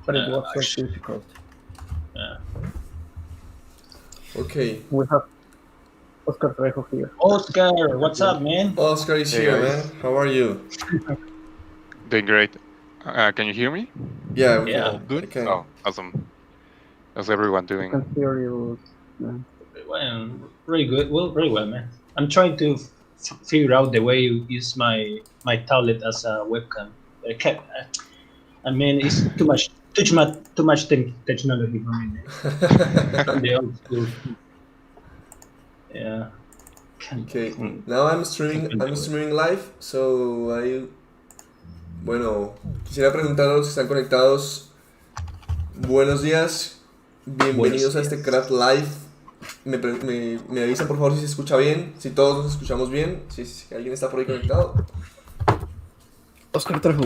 but it was so difficult. Yeah. Okay. We have Oscar Trejo here. Oscar, what's up, man? Oscar is Hey, here, guys. man. How are you? Doing great. Can you hear me? Yeah, we Yeah, can. good. I can. Oh, awesome. How's everyone I doing? can hear you. Yeah. Well, really good. Well, very well, man. I'm trying to figure out the way you use my tablet as a webcam. I mean, it's too much technology for me, man. From the old school. Yeah. Okay. Now I'm streaming live, so bueno, quisiera preguntar a los que están conectados. Buenos días. Bienvenidos a este Crad Live. Me avisan por favor si se escucha bien, si todos nos escuchamos bien, si alguien está por ahí conectado. Oscar Trejo.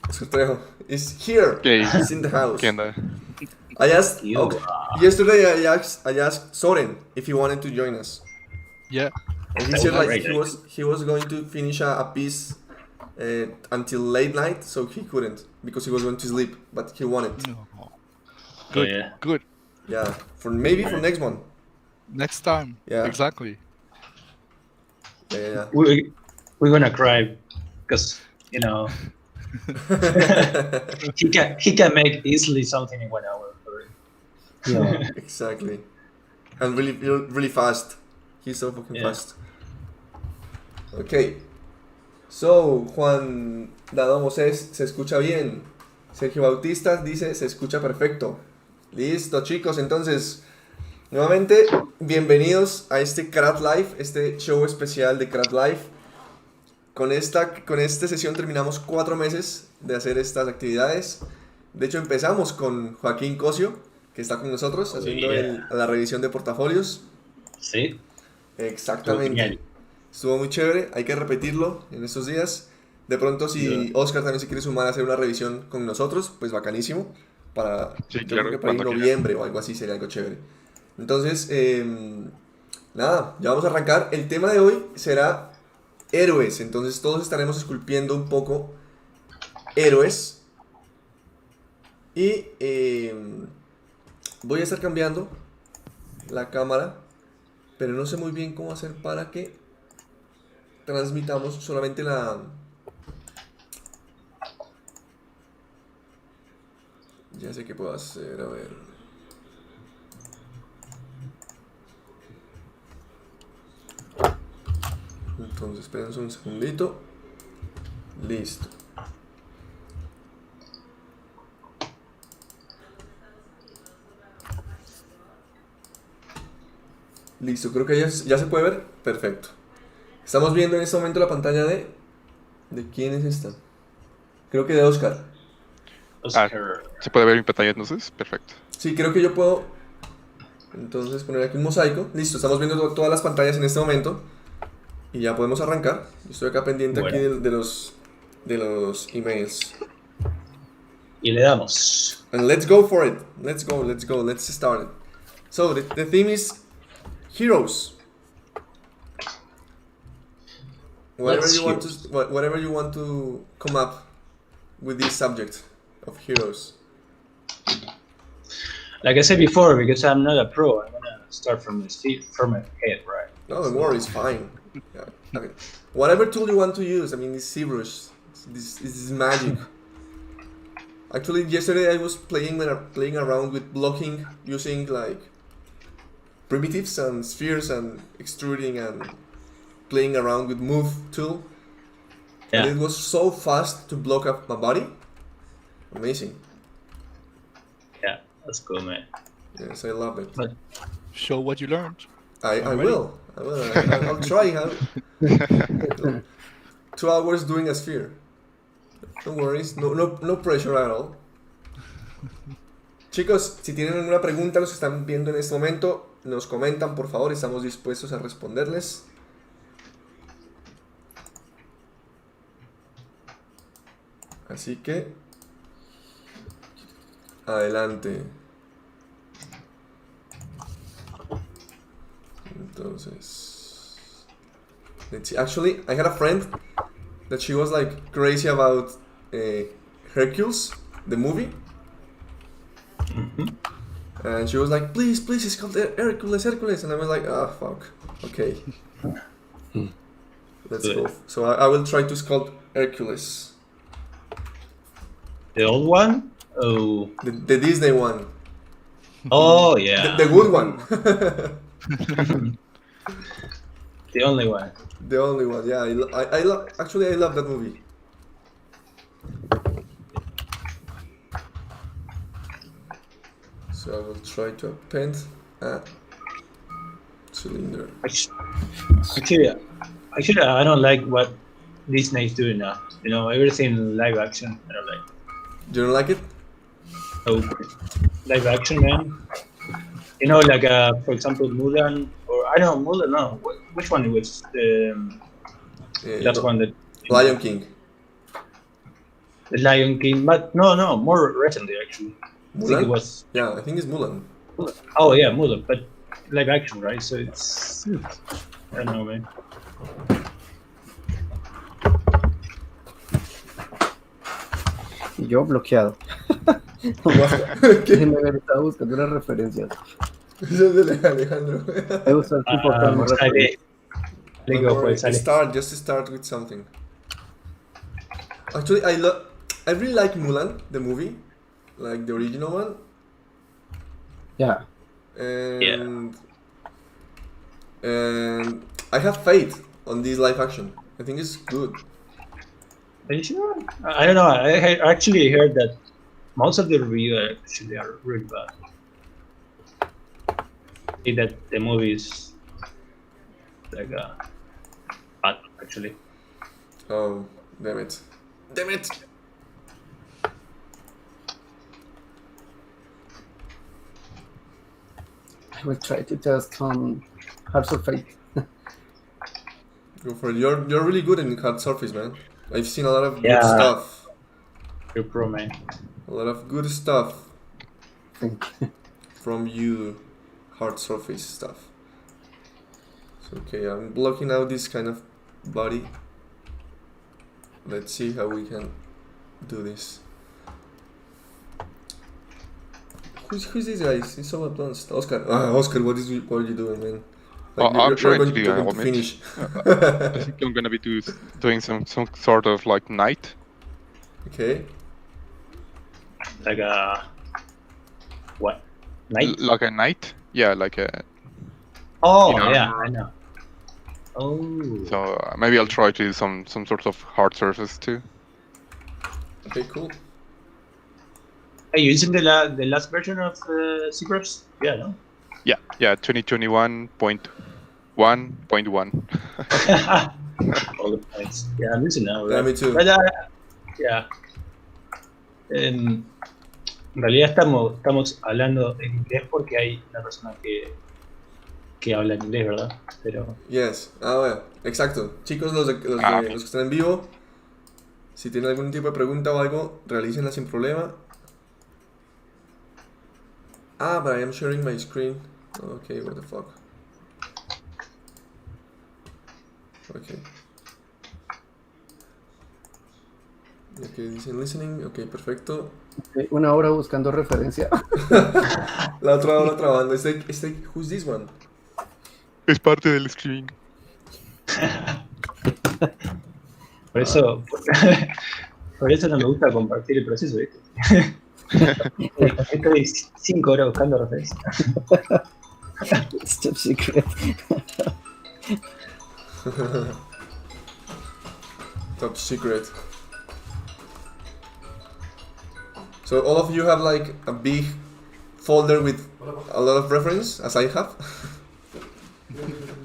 Oscar Trejo is here. Okay. He's in the house. ¿Qué onda? Yesterday I asked Soren if he wanted to join us. Yeah. And he said like he was going to finish a piece until late night, so he couldn't because he was going to sleep, but he wanted. No. Good. Yeah. Good. Yeah, for next one. Next time. Yeah. Exactly. Yeah. We're gonna cry because he can make easily something in 1 hour. Yeah. Exactly. And really fast. He's so fucking fast. Okay. So, Juan Dado Moses, ¿se escucha bien? Sergio Bautista dice, se escucha perfecto. Listo, chicos. Entonces, nuevamente, bienvenidos a este Crad Live, este show especial de Crad Live. Con esta sesión terminamos 4 meses de hacer estas actividades. De hecho, empezamos con Joaquín Cosio, que está con nosotros, haciendo la revisión de portafolios. Sí. Exactamente. Estuvo muy chévere, hay que repetirlo en estos días. De pronto, si Oscar también se quiere sumar a hacer una revisión con nosotros, pues bacanísimo. Sí, yo creo que para noviembre o algo así sería algo chévere. Entonces, nada, ya vamos a arrancar. El tema de hoy será héroes. Entonces, todos estaremos esculpiendo un poco héroes. Y voy a estar cambiando la cámara, pero no sé muy bien cómo hacer para que transmitamos solamente la... Ya sé qué puedo hacer, a ver. Entonces, espérense un segundito. Listo. Listo, creo que ya se puede ver. Perfecto. Estamos viendo en este momento la pantalla de... ¿De quién es esta? Creo que de Oscar. ¿Se puede ver mi pantalla entonces? Perfecto. Sí, creo que yo puedo entonces poner aquí un mosaico. Listo, estamos viendo todas las pantallas en este momento. Y ya podemos arrancar. Yo estoy acá pendiente aquí de los emails. Y le damos. And let's go for it. Let's go. Let's start it. So, the theme is heroes. Whatever you want to come up with this subject of heroes. Like I said before, because I'm not a pro, I'm gonna start from my head, right? No, don't worry, it's fine. Yeah. Okay. Whatever tool you want to use, I mean, it's ZBrush. This is magic. Actually, yesterday I was playing around with blocking using like primitives and spheres and extruding and playing around with move tool. Yeah. And it was so fast to block up my body. Amazing. Yeah, that's cool, man. Yes, I love it. But Show what you learned. I will. I'll try. 2 hours doing a sphere. No worries. No pressure at all. Chicos, si tienen alguna pregunta, los que están viendo en este momento, nos comentan, por favor. Estamos dispuestos a responderles. Así que, adelante. Entonces, let's see. Actually, I had a friend that she was like crazy about Hercules, the movie. And she was like, please sculpt Hercules, and I was like, ah, fuck, okay. Let's go. So I will try to sculpt Hercules. The old one? Oh. The Disney one. Oh, yeah. The good one. The only one. The only one, yeah. I love that movie. So I will try to append a cylinder. Actually, I don't like what Disney is doing now. You know, everything live action. I don't like. You don't like it? Oh, live action, man. You know, like for example, Mulan, or I don't know, Mulan. No, which one it was? That one that Lion King. The Lion King, but no, more recently actually. I think it was. Yeah, I think it's Mulan. Oh yeah, Mulan, but live action, right? So it's I don't know, man. Y yo bloqueado. ¿Qué? Déjenme ver, estaba buscando unas referencias. Eso es de Alejandro. Me gusta el tipo que me refiere. Le digo, pues, sale. Just start with something. Actually, I really like Mulan, the movie, like the original one. Yeah. And I have faith on this live action. I think it's good. Are you sure? I don't know. I actually heard that most of the reviews actually are really bad. See that the movie is like bad actually. Oh, damn it. Damn it! I will try to test on Hearts of Fate. Go for it. You're really good in hard surface, man. I've seen a lot of Yeah. good stuff. You're pro, man. A lot of good stuff Thank you. from you, hard surface stuff. So, okay, I'm blocking out this kind of body. Let's see how we can do this. Who's this guy? He's so advanced. Oscar. Oscar, what are you doing, man? I'm trying to do you're an going to element. finish. I think I'm gonna be doing some sort of like night. Okay. Like a what? Night? Like a night? Yeah, like a. Oh you know. yeah, I know. Oh. So maybe I'll try to do some sort of hard surface too. Okay, cool. Are you using the last version of Seagrass? Yeah, no. Yeah, 2021.1.1. All the points. Yeah, I'm using now. Yeah, Right? me too. But, yeah. En realidad estamos hablando en inglés porque hay una persona que habla en inglés, ¿verdad? Pero Yes. Bueno, exacto. Chicos, los que están en vivo, si tienen algún tipo de pregunta o algo, realícenla sin problema. But I am sharing my screen. Okay, what the fuck. Okay. Okay, dicen listening. Okay, perfecto. Okay, una hora buscando referencia. La otra hora trabajando. Who's this one? Es parte del streaming. por eso no me gusta compartir el proceso, ¿viste? Estoy 5 horas buscando referencias. It's top secret. Top secret. So all of you have like a big folder with a lot of reference, as I have.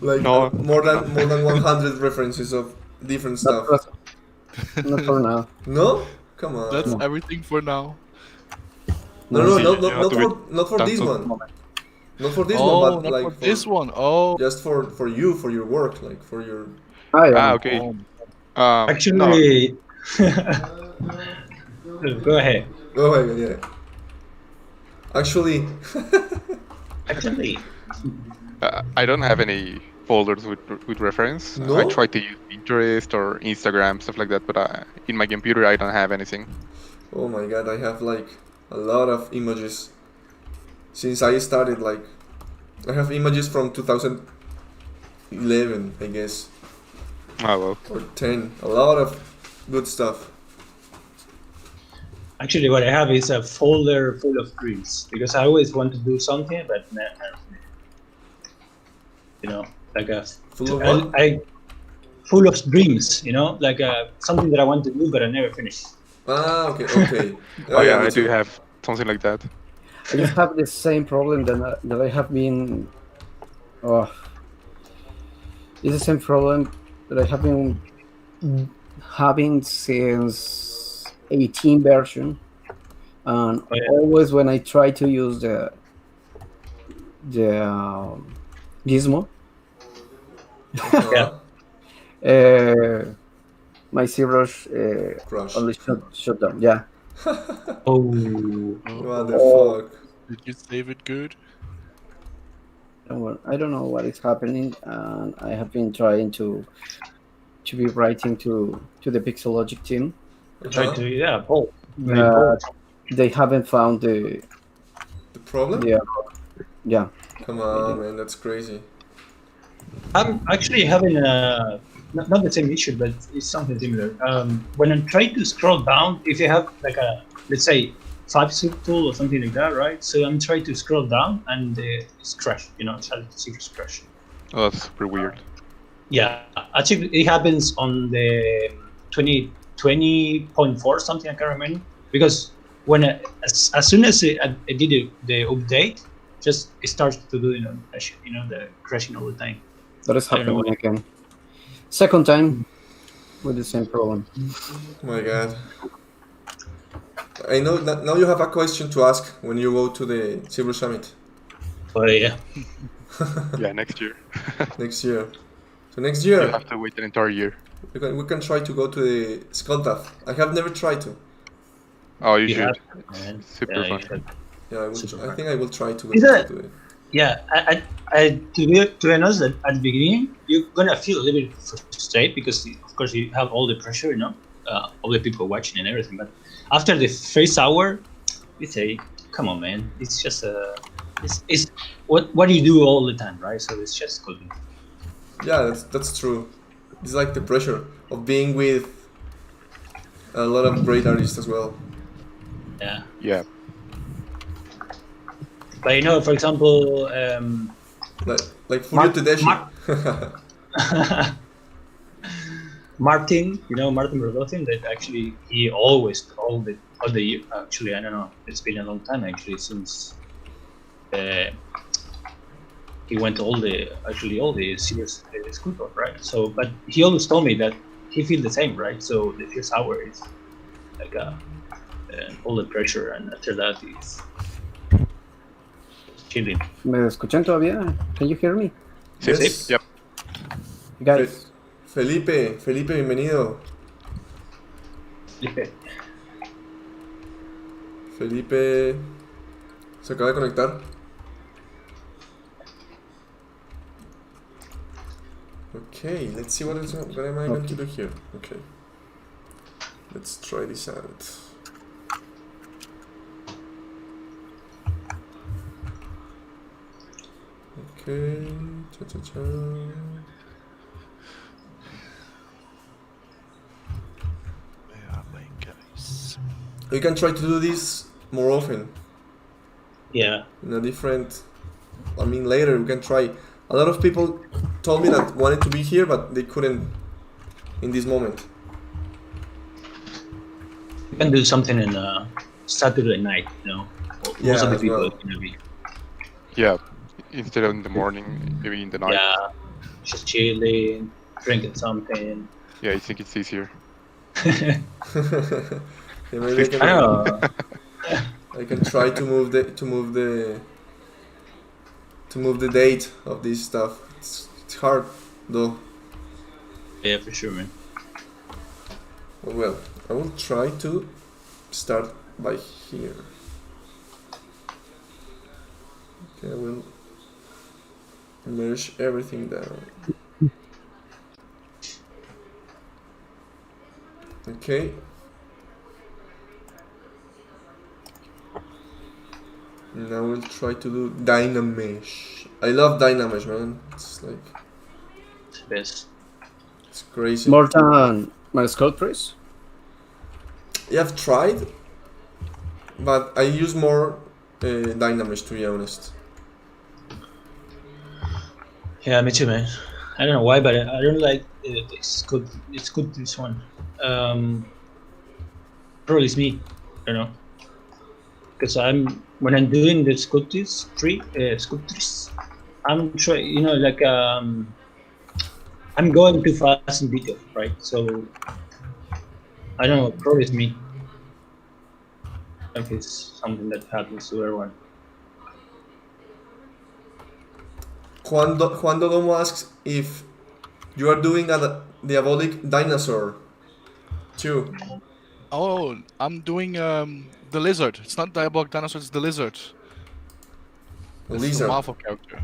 Like No. more than 100 references of different stuff. Not for now. No? Come on. That's everything for now. No, Sí, not ya tuve for this tanto. one. Not for this Oh, one, but not like for this one. Oh, just for you, for your work, like for your. Yeah. Okay. oh. No. Actually, go ahead. Oh my god, yeah. Actually, I don't have any folders with reference. No? I try to use Pinterest or Instagram, stuff like that, but in my computer I don't have anything. oh my god, I have like a lot of images since I started. Like, I have images from 2011, I guess, Oh well. or 10. A lot of good stuff. Actually, what I have is a folder full of dreams because I always want to do something, but never. You know, like a Full of what? full of dreams. You know, like something that I want to do, but I never finish. Ah, okay. Oh yeah, me I do too. have something like that. I just have the same problem that I have been. Oh, it's the same problem that I have been having since 18 version, and Oh, yeah. always when I try to use the gizmo, Uh-huh. my ZBrush Crush. only shut down. Yeah, Oh, What the Oh. fuck? Did you save it good? I don't know what is happening, and I have been trying to be writing to the Pixelogic team. try Uh-huh. to Paul. But they haven't found the The problem? yeah. Come on, man, that's crazy. I'm actually having not the same issue, but it's something similar. When I'm trying to scroll down, if you have like a, let's say, 5 tool or something like that, right? So I'm trying to scroll down and it's crashed, you know, it's crashed. Oh, that's super weird. Yeah, actually it happens on the 20.4 something, I can't remember, because when as soon as I did the update, just it starts to do the crashing all the time. That is I don't know happening again. Second time with the same problem. Oh my god. I know that now you have a question to ask when you go to the Cyber Summit But yeah, Yeah, next year. next year. So next You year have to wait an entire year. we can try to go to the Sculpting. I have never tried to. Oh, you You should. have, man. It's super Yeah, you fun. should. Yeah, Super I think I will try to go Is it? to it. Yeah, to be honest, at the beginning you're gonna feel a little bit frustrated because of course you have all the pressure, you know, all the people watching and everything. But after the first hour, you say, "Come on, man! It's just it's what you do all the time, right? So it's just good." Yeah, that's true. It's like the pressure of being with a lot of great artists as well. Yeah, Yeah. but you know, for example, Like Furio Tedeschi. Martin, you know, Martin Rodothin, that actually he always all the year, actually I don't know, it's been a long time actually since he went to all the serious school talk, right? So, but he always told me that he feels the same, right? So the first hour is like all the pressure, and after that is chilling. ¿Me escuchan todavía? Can you hear me? Sí, Yes. Yep. Guys, Felipe, bienvenido. Felipe se acaba de conectar. Okay, let's see what am I going to do here. Okay, let's try this out. Okay, cha-cha-cha. Where are my guys? We can try to do this more often Yeah, in a different. I mean, later we can try. A lot of people told me that wanted to be here, but they couldn't in this moment. you can do something in Saturday night, you know. Yeah, Most of the as people well. are gonna be. Yeah. Instead of in the morning, maybe in the night. Yeah, just chilling, drinking something. Yeah, I think it's easier. Yeah, maybe I don't know. I can try to move the date of this stuff. It's hard though. Yeah, for sure, man. Well, I will try to start by here. Okay, I will merge everything down. Okay. And I will try to do Dynamesh. I love Dynamesh, man. It's like, It's the best. it's crazy. More than my sculptures. Yeah, I've tried, but I use more Dynamesh, to be honest. Yeah, me too, man. I don't know why, but I don't like it's good. It's good this one. Probably it's me. I don't know. Because when I'm doing the sculptures, I'm trying. I'm going too fast in detail, right? So I don't know. Probably it's me. Like it's something that happens to everyone. Juan Dodomo asks if you are doing a diabolic dinosaur too. Oh, I'm doing the lizard. It's not Diabolic Dinosaur, it's the lizard. A It's lizard. the Marvel character.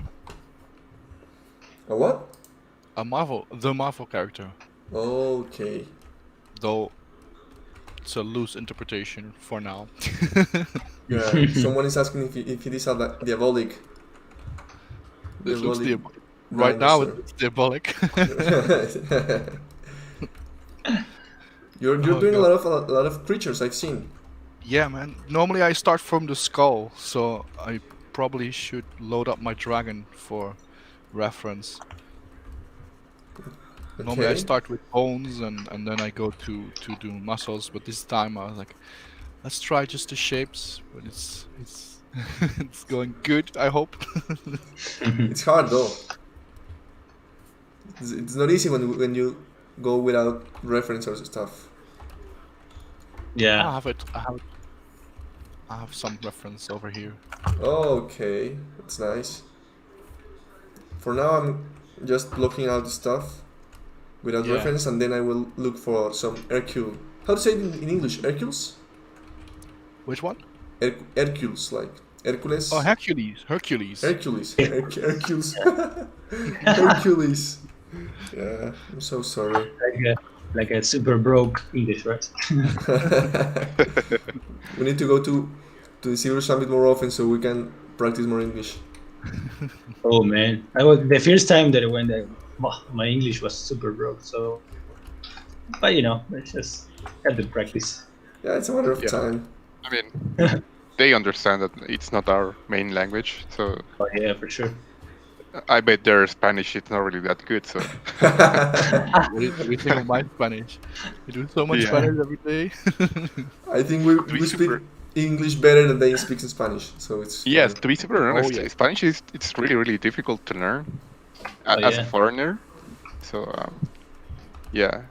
A what? The Marvel character. Okay. Though it's a loose interpretation for now. Yeah. Someone is asking if it is a diabolic. It looks Diabolic right now dinosaur. it's diabolic. You're Oh, doing no. a lot of creatures I've seen. Yeah, man. Normally I start from the skull, so I probably should load up my dragon for reference. Normally I Okay. start with bones and then I go to do muscles, but this time I was like, let's try just the shapes, but it's it's going good, I hope. It's hard though. It's not easy when you go without references or stuff. Yeah. I have some reference over here. Okay, that's nice. For now, I'm just blocking out the stuff without Yeah. reference, and then I will look for some Hercule. How to say it in English? Hercules? Which one? Hercules, like Hercules. Oh, Hercules. Hercules. Hercules. Hercules. Hercules. Yeah, I'm so sorry. Like a super broke English, right? We need to go to the Zero Summit more often so we can practice more English. Oh man, I was the first time that I went there. My English was super broke. So, but it's just had to practice. Yeah, it's a matter of Yeah. time. I mean, they understand that it's not our main language, so Oh yeah, for sure. I bet their Spanish is not really that good. So What do you think of my Spanish? You do so much Yeah. Spanish every day. I think be we speak super- English better than they speak in Spanish, so it's yes, fine. to be super honest, yeah. Spanish it's really difficult to learn Oh, as a yeah. foreigner. So yeah,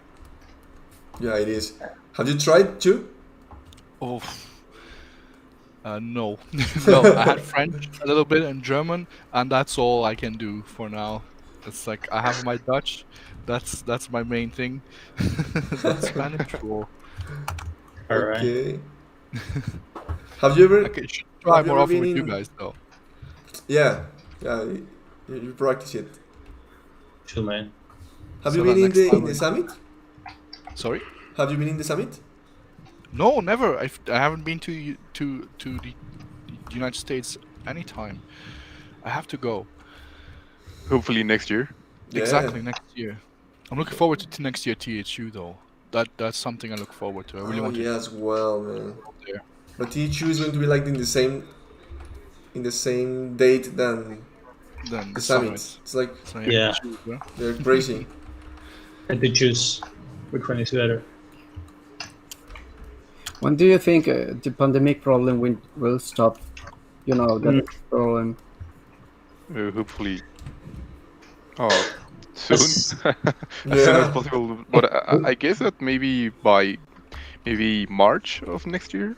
Yeah, it is. Have you tried too? Oh, no, no. I had French a little bit and German, and that's all I can do for now. It's like I have my Dutch. That's my main thing. But Spanish, or All right. Okay. Have you ever? I should try Have you more ever often been with you in- guys, though. Yeah, yeah. You practice it. Sure, man. Have So you been the in next the time we- summit? Sorry. Have you been in the summit? No, never. I haven't been to the United States anytime. I have to go. hopefully next year. Yeah. Exactly next year. I'm looking forward to next year THU though. That's something I look forward to. I really Oh, want to yeah, as well, man. go there. But THU is going to be like in the same date than Then the summit. It's like So Yeah. choose, yeah. they're crazy. Had to choose which one is better. When do you think the pandemic problem will stop? You know, that problem. Hopefully, soon, Yes. as soon as Yeah. possible. But I guess that maybe by March of next year,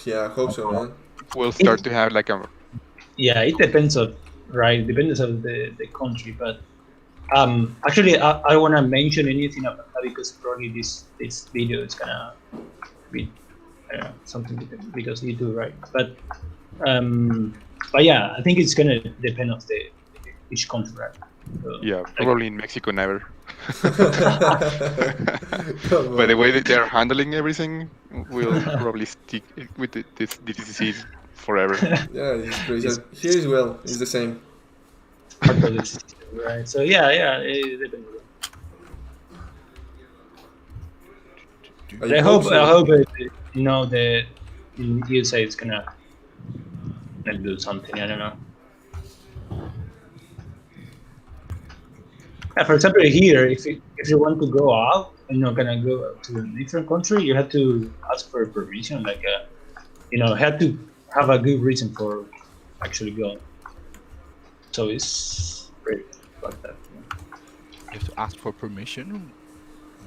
Yeah, I hope so, man. we'll start to have like a Yeah, it depends on depends on the country, but actually I don't want to mention anything about that because probably this video is gonna be something because you do right, but yeah, I think it's gonna depend on each country, right? So, yeah, probably in Mexico never. Come By the on. way that they're handling everything, we'll probably stick with this disease forever. Yeah, it's crazy. Here as well, it's the same. Part of the system, right? So yeah, it depends. I hope it, that in USA it's gonna like do something. I don't know. For example, here, if you want to go out and you're gonna go to a different country, you have to ask for permission. Like, have to have a good reason for actually going. So it's pretty like that. You have to ask for permission.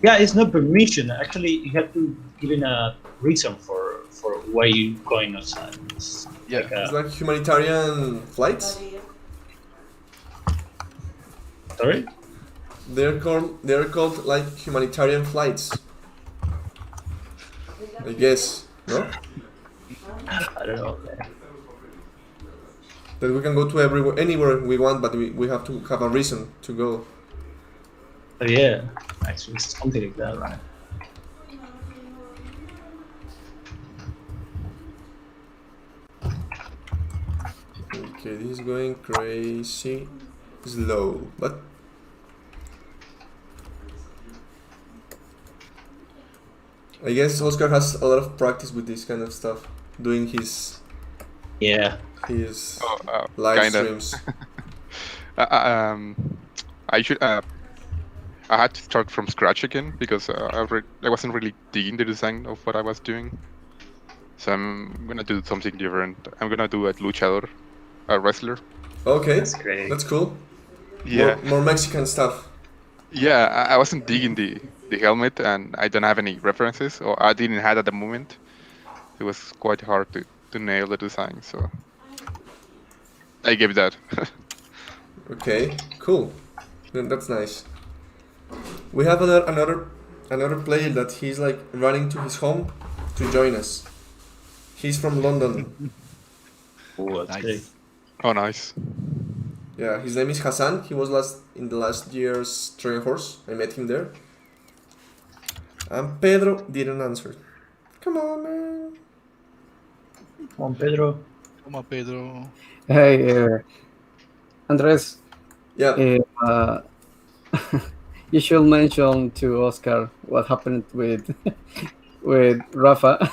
Yeah, it's not permission. Actually, you have to give in a reason for why you going outside. It's It's like humanitarian flights. Sorry? They're called like humanitarian flights. I guess, no? I don't know. That we can go to anywhere we want, but we have to have a reason to go. But yeah, actually, something like that, right? Okay, this is going crazy slow, but I guess Oscar has a lot of practice with this kind of stuff, doing his live Kinda. streams. I should. I had to start from scratch again because I wasn't really digging the design of what I was doing. So I'm gonna do something different. I'm gonna do a luchador, a wrestler. Okay, That's great. that's cool. Yeah. More Mexican stuff. Yeah, I wasn't digging the helmet, and I don't have any references, or I didn't have at the moment. It was quite hard to nail the design, so I gave that. Okay, cool. Then that's nice. We have another player that he's like running to his home to join us. He's from London. Oh, that's Nice. great. Oh, nice. Yeah, his name is Hassan. He was in the last year's Trojan Horse. I met him there. And Pedro didn't answer. Come on, man. Come on, Pedro. Come on, Pedro. Hey, Andres, Yeah. you should mention to Oscar what happened with with Rafa,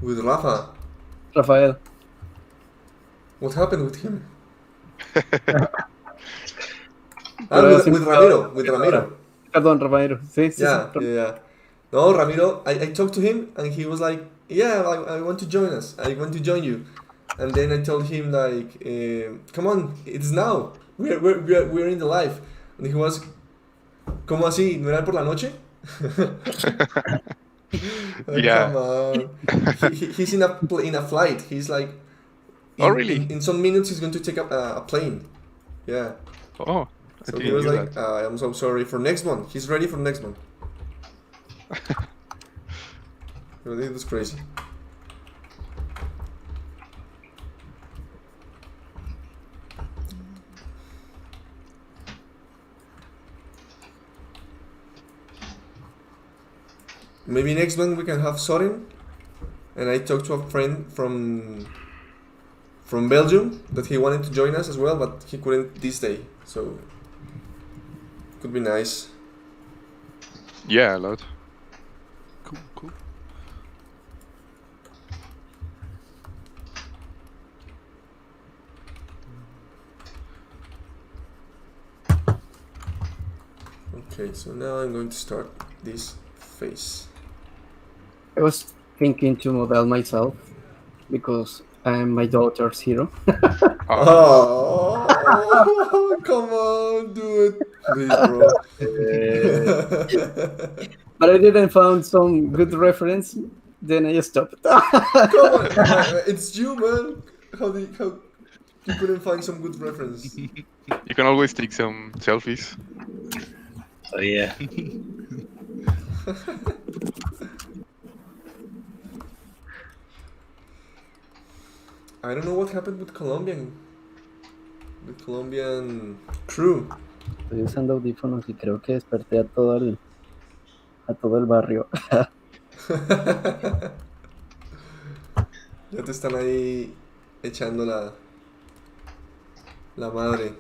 With Rafa. Rafael. What happened with him? Pero With Ramiro. With Ramiro. Perdón, Ramiro. Sí, sí, Yeah, sí. yeah. No, Ramiro, I talked to him and he was like, yeah, I want to join us. I want to join you. And then I told him like, come on, it's now. We're in the live. And he was, ¿cómo así? ¿No era por la noche? Like, Yeah. come on. He's in a flight. He's like, Oh, really? In some minutes he's going to take up a plane. Yeah. Oh, I So he didn't was know like, that. I'm so sorry for next one. He's ready for next one. It was crazy. Maybe next one we can have Soren. And I talked to a friend from Belgium that he wanted to join us as well, but he couldn't this day. So could be nice. Yeah, a lot. Cool. Okay, so now I'm going to start this phase. I was thinking to model myself because I'm my daughter's hero. Oh, come on, do it, please, bro. But I didn't find some good reference. Then I stopped. Come on, it's you, man. How you couldn't find some good reference? You can always take some selfies. So yeah. I don't know what happened with Colombian crew. Estoy usando audífonos y creo que desperté a todo el barrio. Ya te están ahí echando la madre.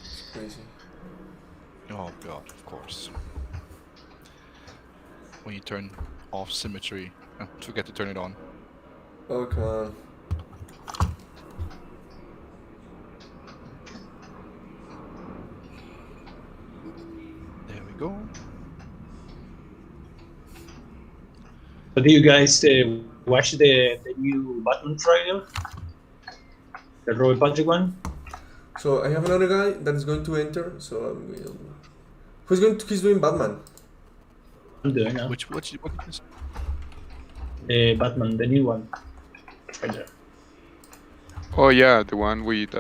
It's crazy. Oh god, of course. When you turn off symmetry, forget to turn it on. Oh, come on. There we go. So do you guys watch the new Batman trailer? The Robert Patrick one? So I have another guy that is going to enter. So he's doing Batman. I'm doing now. What is The Batman, the new one. Right there. Oh yeah, the one with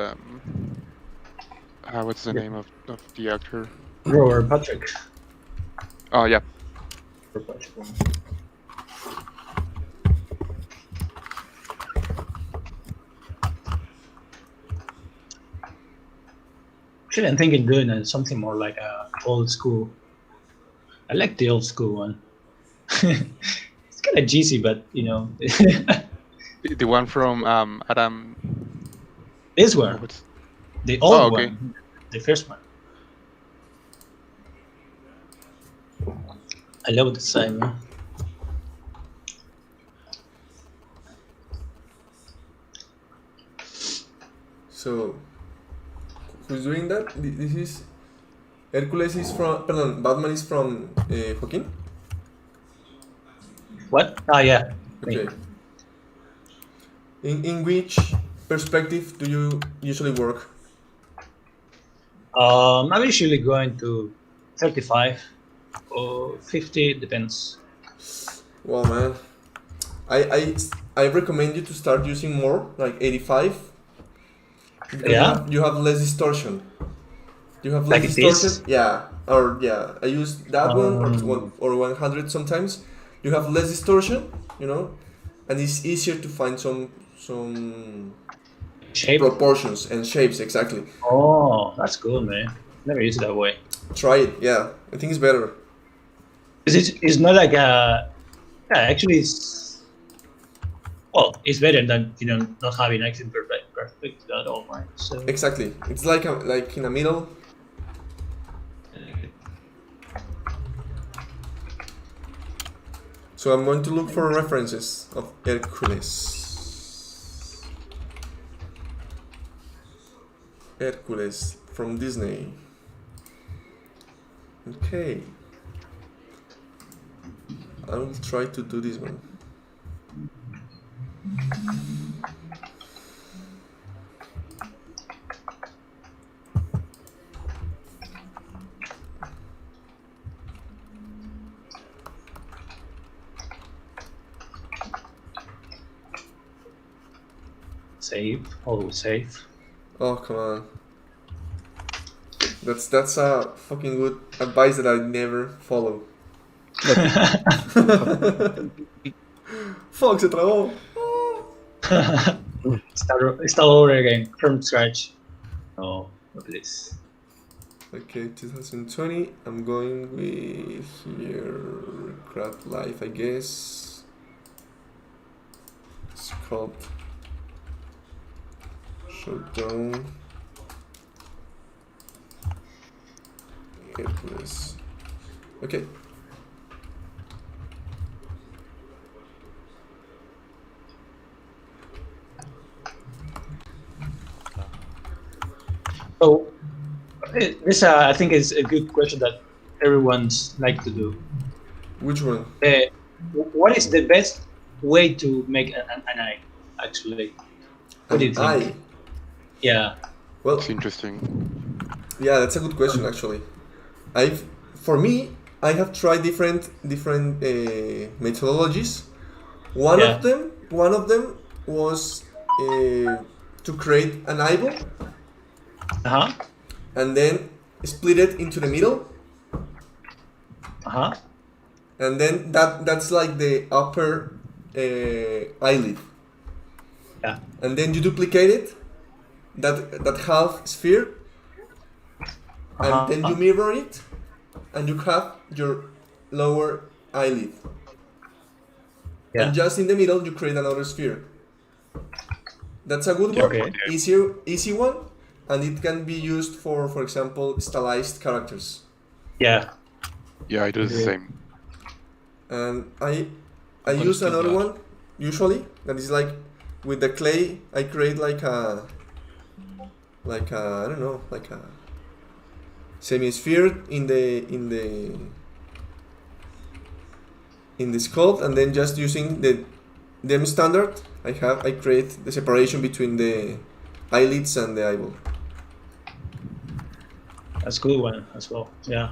what's the name of the actor? Robert Patrick. Oh yeah. Robert Patrick one. Actually, I'm thinking doing something more like old school. I like the old school one. It's kind of cheesy, but you know. The one from Adam. This one, What's... the old okay. one, the first one. I love the design, man. So who's doing that? This is Hercules is from. Pardon, Batman is from Joaquin. What? Ah, yeah. Me. Okay. In which perspective do you usually work? I'm usually going to 35 or 50, depends. Well, man, I recommend you to start using more, like 85. Because Yeah? you have less distortion. You have less Like distortion. this? Yeah, I use that one or 100 sometimes. You have less distortion, and it's easier to find some Shape? proportions and shapes exactly. Oh, that's good, man. Never used it that way. Try it. Yeah, I think it's better. It's not like a... Yeah, actually it's... Well, it's better than, not having action perfect at all, right? So... Exactly. It's like in the middle. So I'm going to look for references of Hercules. Hercules from Disney. Okay. I will try to do this one. Save. Always save. Oh, come on. That's a fucking good advice that I never follow. Fuck, se trabó. Start over again from scratch. Oh, please. Okay, 2020. I'm going with here. Crad Life, I guess. Sculpt. Showdown. Hercules. Okay. So, this I think is a good question that everyone's like to do. Which one? What is the best way to make an eye, actually? What do you think? Eye. Yeah. Well, It's interesting. yeah, that's a good question actually. For me, I have tried different methodologies. One Yeah. of them was to create an eyeball Uh-huh. and then split it into the middle, Uh-huh. and then that's like the upper eyelid. Yeah. And then you duplicate it, that half sphere, and then you mirror it, and you have your lower eyelid. Yeah. And just in the middle, you create another sphere. That's a good one, Okay. easy one, and it can be used for example, stylized characters. Yeah. Yeah, I do the Yeah. same. And I What use is that? another one usually that is like with the clay. I create like a I don't know, like a semi-sphere in the sculpt, and then just using the them standard I create the separation between the eyelids and the eyeball. That's a good one as well. Yeah.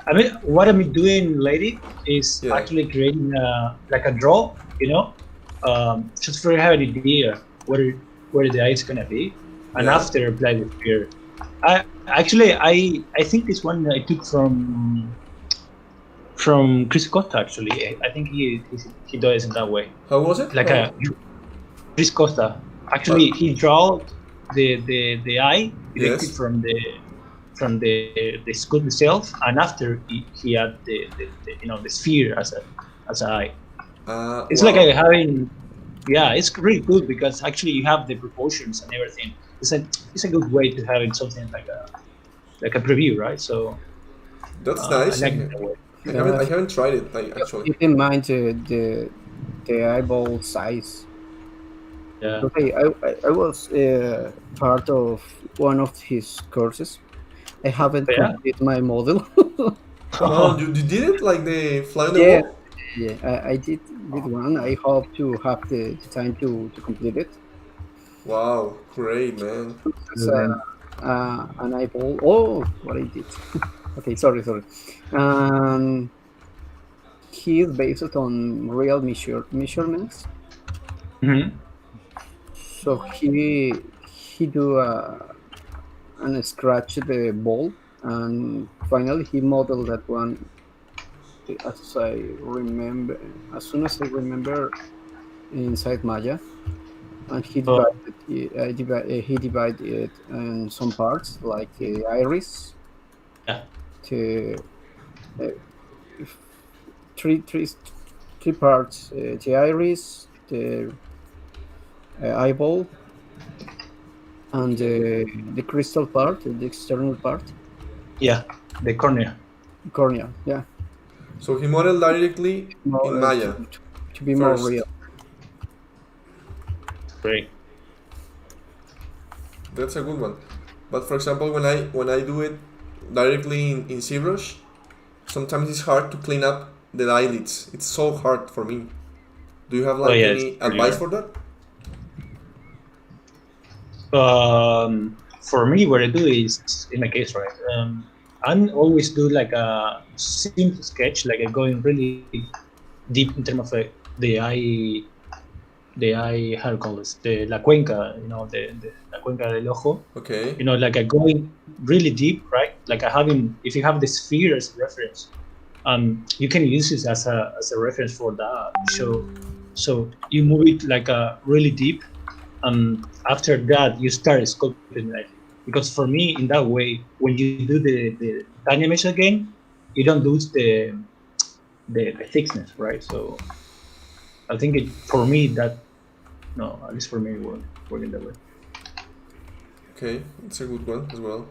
I mean, what I'm doing lately is Yeah. actually creating like a draw, just for have an idea where the eye is gonna be, and Yeah. after apply the sphere. I think this one I took from Chris Costa actually. I think he does it that way. How was it? Like a Chris Costa. Actually, he draw the eye directly Yes. from the sculpt itself, and after he had the sphere as an eye. It's wow. like having, yeah, it's really good because actually you have the proportions and everything. It's a good way to having something like a preview, right? So That's I nice. like it that way. I haven't tried it actually. Keep in mind the eyeball size. Yeah. Okay, I was part of one of his courses. I haven't Yeah. completed my model. Oh, you did it like the fly on the Yeah. wall? Yeah, I did one. I hope to have the time to complete it. Wow, great, man. It's an eyeball. Oh, what I did. Okay, sorry. He is based on real measurements. Mhm. So he do and scratch the ball, and finally he modeled that one. As soon as I remember, inside Maya, and he divided it in some parts, like the iris, Yeah. to three parts: the iris, the eyeball, and the crystal part, the external part, Yeah, the cornea. cornea. Yeah, So he modeled directly in Maya. to be First. more real. Great. That's a good one. But for example, when I do it directly in ZBrush, sometimes it's hard to clean up the eyelids. It's so hard for me. Do you have like yeah, any it's pretty advice hard. for that? For me, what I do is, in my case, right, I always do like a simple sketch, like going really deep in terms of the eye, how to call this, la cuenca, the la cuenca del ojo, Okay. like going really deep, right? Like if you have the sphere as a reference, you can use it as a reference for that. So you move it like really deep. After that, you start sculpting it. Because for me, in that way, when you do the animation again, you don't lose the thickness, right? So I think for me at least for me, it working that way. Okay, it's a good one as well.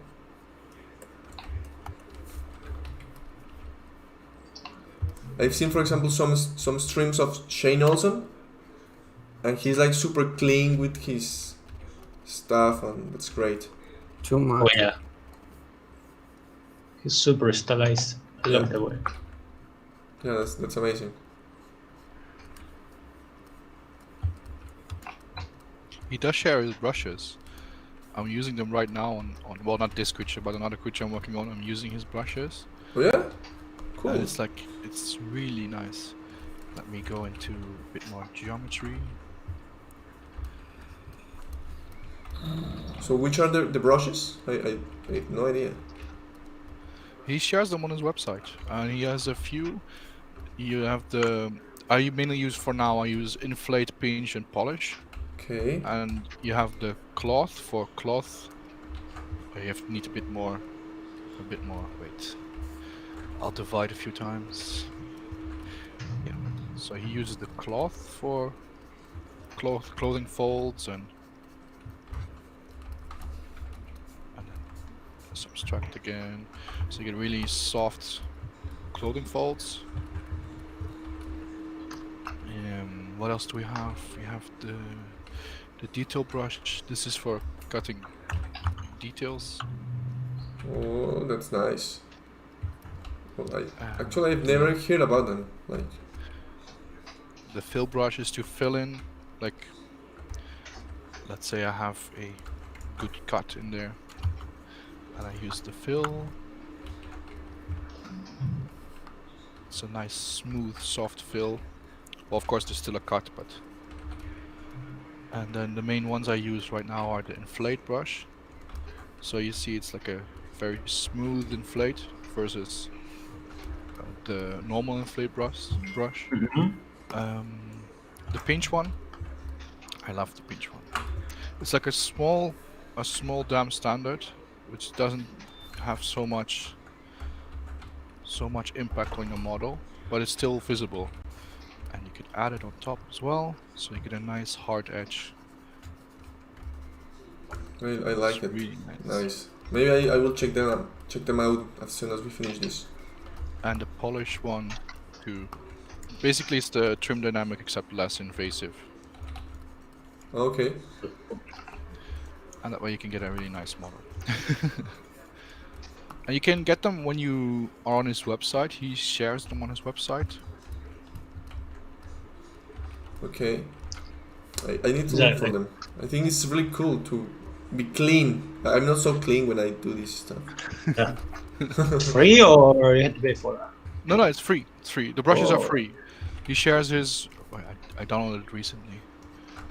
I've seen, for example, some streams of Shane Olsen, and he's like super clean with his stuff, and that's great. Too much. Oh yeah, he's super stylized. I love that way. Yeah, that's amazing. He does share his brushes. I'm using them right now on well, not this creature, but another creature I'm working on. I'm using his brushes. Oh yeah, cool. And it's really nice. Let me go into a bit more geometry. So which are the brushes? I have no idea. He shares them on his website, and he has a few. You have I mainly use for now. I use inflate, pinch, and polish. Okay. And you have the cloth for cloth. Oh, you need a bit more. Wait, I'll divide a few times. Yeah. So he uses the cloth for clothing folds and then subtract again. So you get really soft clothing folds. What else do we have? We have the detail brush. This is for cutting details. Oh, that's nice. Well, actually, I've never heard about them. Like, the fill brush is to fill in, like, let's say I have a good cut in there, and I use the fill. It's a nice, smooth, soft fill. Well, of course, there's still a cut, but. And then the main ones I use right now are the inflate brush. So you see, it's like a very smooth inflate versus the normal inflate brush. The pinch one, I love the pinch one. It's like a small dam standard, which doesn't have so much impact on your model, but it's still visible. And you could add it on top as well, so you get a nice hard edge. I like It's it. really Nice. Maybe I will check them out as soon as we finish this. And the polish one too. Basically, it's the trim dynamic except less invasive, Okay. and that way you can get a really nice model. And you can get them when you are on his website. He shares them on his website. Okay. I need to look for them. I think it's really cool to be clean. I'm not so clean when I do this stuff. Yeah. Free or you had to pay for that? No, it's free. It's free. The brushes are Oh. free. He shares his. I downloaded it recently.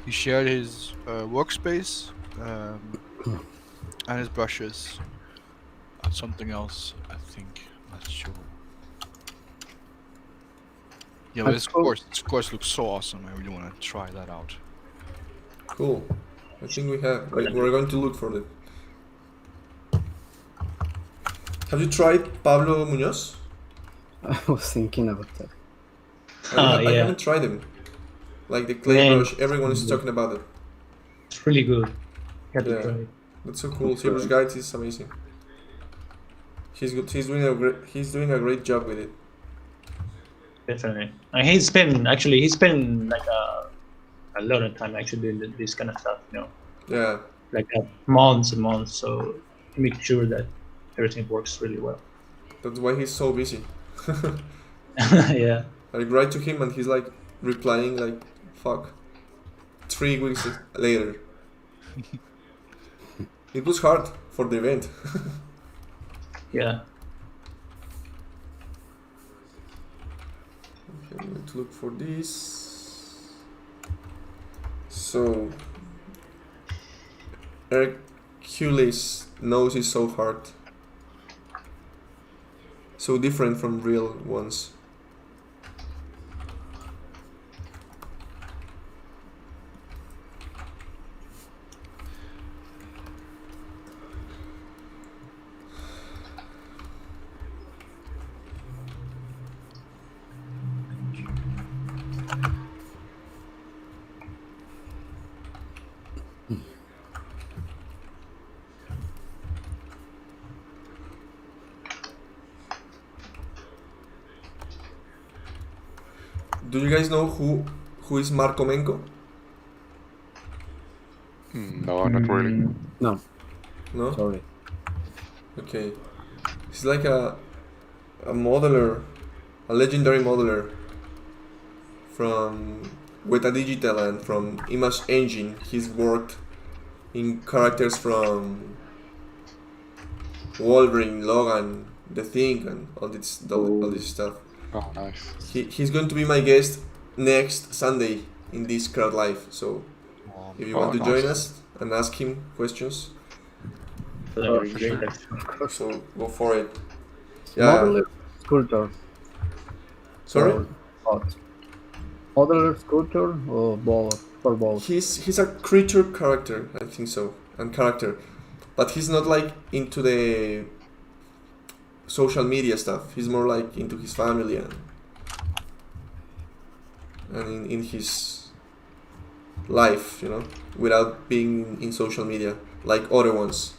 He shared his workspace and his brushes. And something else, I think. Not sure. Yeah, but this course looks so awesome. I really want to try that out. Cool. I think we have. We're going to look for it. Have you tried Pablo Muñoz? I was thinking about that. I Yeah. haven't tried them. Like the clay Man. brush, everyone is talking about it. It's really good. You have to Yeah. try it. That's so cool. Serious Guides is amazing. He's good. He's doing a great job with it. Definitely. And he's been like a lot of time actually doing this kind of stuff, you know, Yeah. like months and months. So to make sure that everything works really well. That's why he's so busy. Yeah. I write to him and he's like replying like, "Fuck." 3 weeks later. It was hard for the event. Yeah. Okay, I'm going to look for this. So, Hercules nose is so hard. So different from real ones. Do you guys know who is Markomenko? No, not really. No, No? sorry. Okay. He's like a modeler, a legendary modeler from Weta Digital and from Image Engine. He's worked in characters from Wolverine, Logan, The Thing, and all this stuff. Oh, nice. He's going to be my guest next Sunday in this Crad Live. So if you want to join us and ask him questions, So that'd be for great. sure. so go for it. Modeler, sculptor, Sorry? or both. Modeler, sculptor, or both? for both. He's a creature character, I think so, and character, but he's not like into the social media stuff. He's more like into his family and in his life, you know, without being in social media like other ones.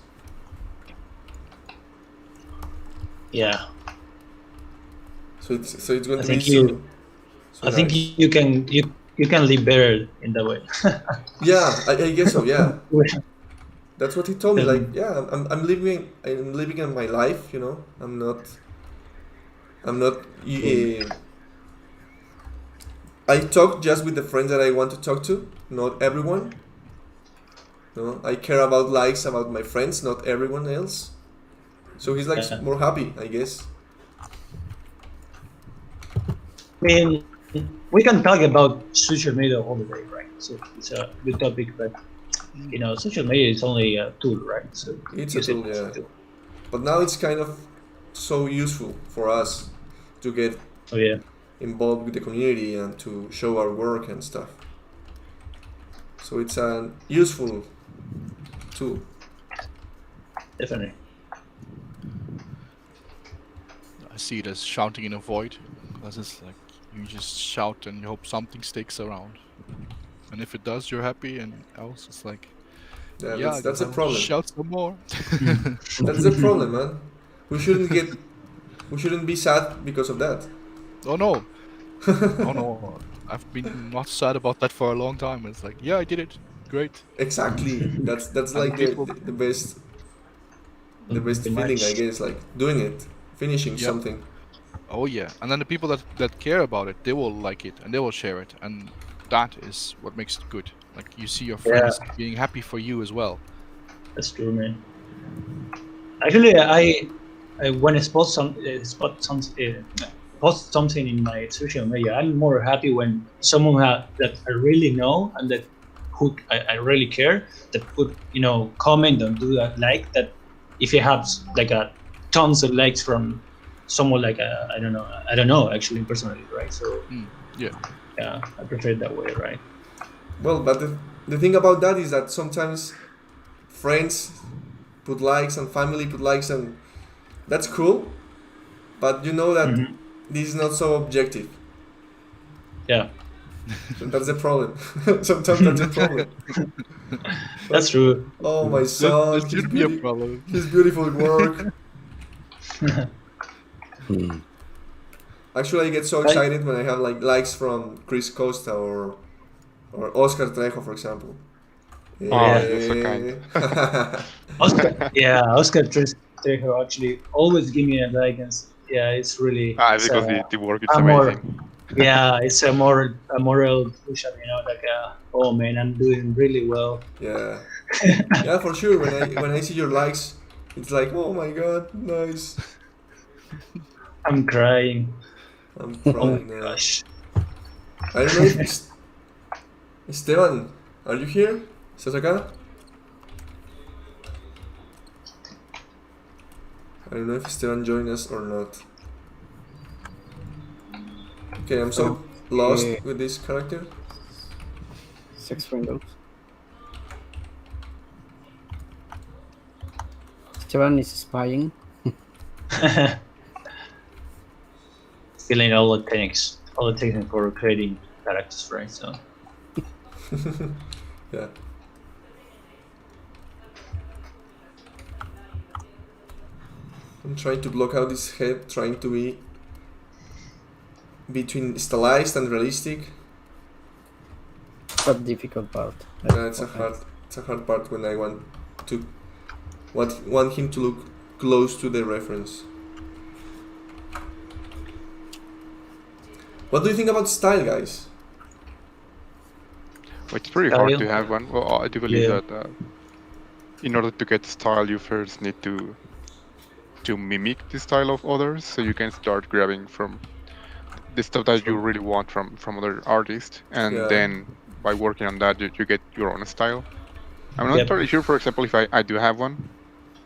Yeah. So it's going I to think be you- so I think nice. you can live better in that way. Yeah, I guess so. Yeah, that's what he told me. Mhm. Like, yeah, I'm living in my life. You know, I'm not. I talk just with the friends that I want to talk to, not everyone. No, I care about likes about my friends, not everyone else. So he's like Yeah. more happy, I guess. I mean, we can talk about social media all the day, right? So it's a good topic, but you know, social media is only a tool, right? So It's a use it tool, as a yeah. tool. But now it's kind of so useful for us to get Oh yeah, involved with the community and to show our work and stuff. So it's a useful tool. definitely. I see it as shouting in a void. Because it's like you just shout and you hope something sticks around. And if it does, you're happy, and else it's like, Yeah, yeah, that's a I'll problem. shout some more. That's the problem, man. We shouldn't be sad because of that. Oh no. Oh no. I've been not sad about that for a long time. It's like, yeah, I did it. Great. Exactly. That's And like people- the best Pretty feeling, much. I guess, like doing it, finishing Yeah. something. Oh yeah. And then the people that care about it, they will like it and they will share it. And that is what makes it good. Like you see your friends being happy for you as well. That's true, man. Actually, I when I post something in my social media, I'm more happy when someone that I really know and that who I really care that put comment and do that like that. If you have like a tons of likes from someone like I don't know actually personally, right? So Yeah. yeah, I prefer it that way, right? Well, but the thing about that is that sometimes friends put likes and family put likes, and that's cool, but you know that Mhm. this is not so objective. Yeah, And that's the problem. Sometimes that's the problem. that's true. Oh, my son, This his, should be a beauty, problem. his beautiful work. Actually, I get so excited when I have like likes from Chris Costa or Oscar Trejo, for example. Oh, you're so kind. Oscar Trejo actually always give me a like, and it's really it's, Because the work is I'm more- amazing. it's a moral push up, like oh man, I'm doing really well. Yeah, yeah, for sure. When I see your likes, it's like, oh my god, nice. I'm crying. I'm Oh my crying now. gosh. I don't know if Esteban, are you here? ¿Estás acá? I don't know if Esteban joined us or not. Okay, I'm so lost with this character. 6 windows. Esteban is spying. Feeling all the techniques for creating characters, right? So Yeah. I'm trying to block out his head, trying to be between stylized and realistic. But difficult part. Yeah, it's a hard part when I want him to look close to the reference. What do you think about style, guys? It's pretty hard Style? to have one. Well, I do believe Yeah. that in order to get style, you first need to mimic the style of others, so you can start grabbing from the stuff that you really want from other artists, and Yeah. then by working on that, you get your own style. I'm not Yep. totally sure, for example, if I do have one,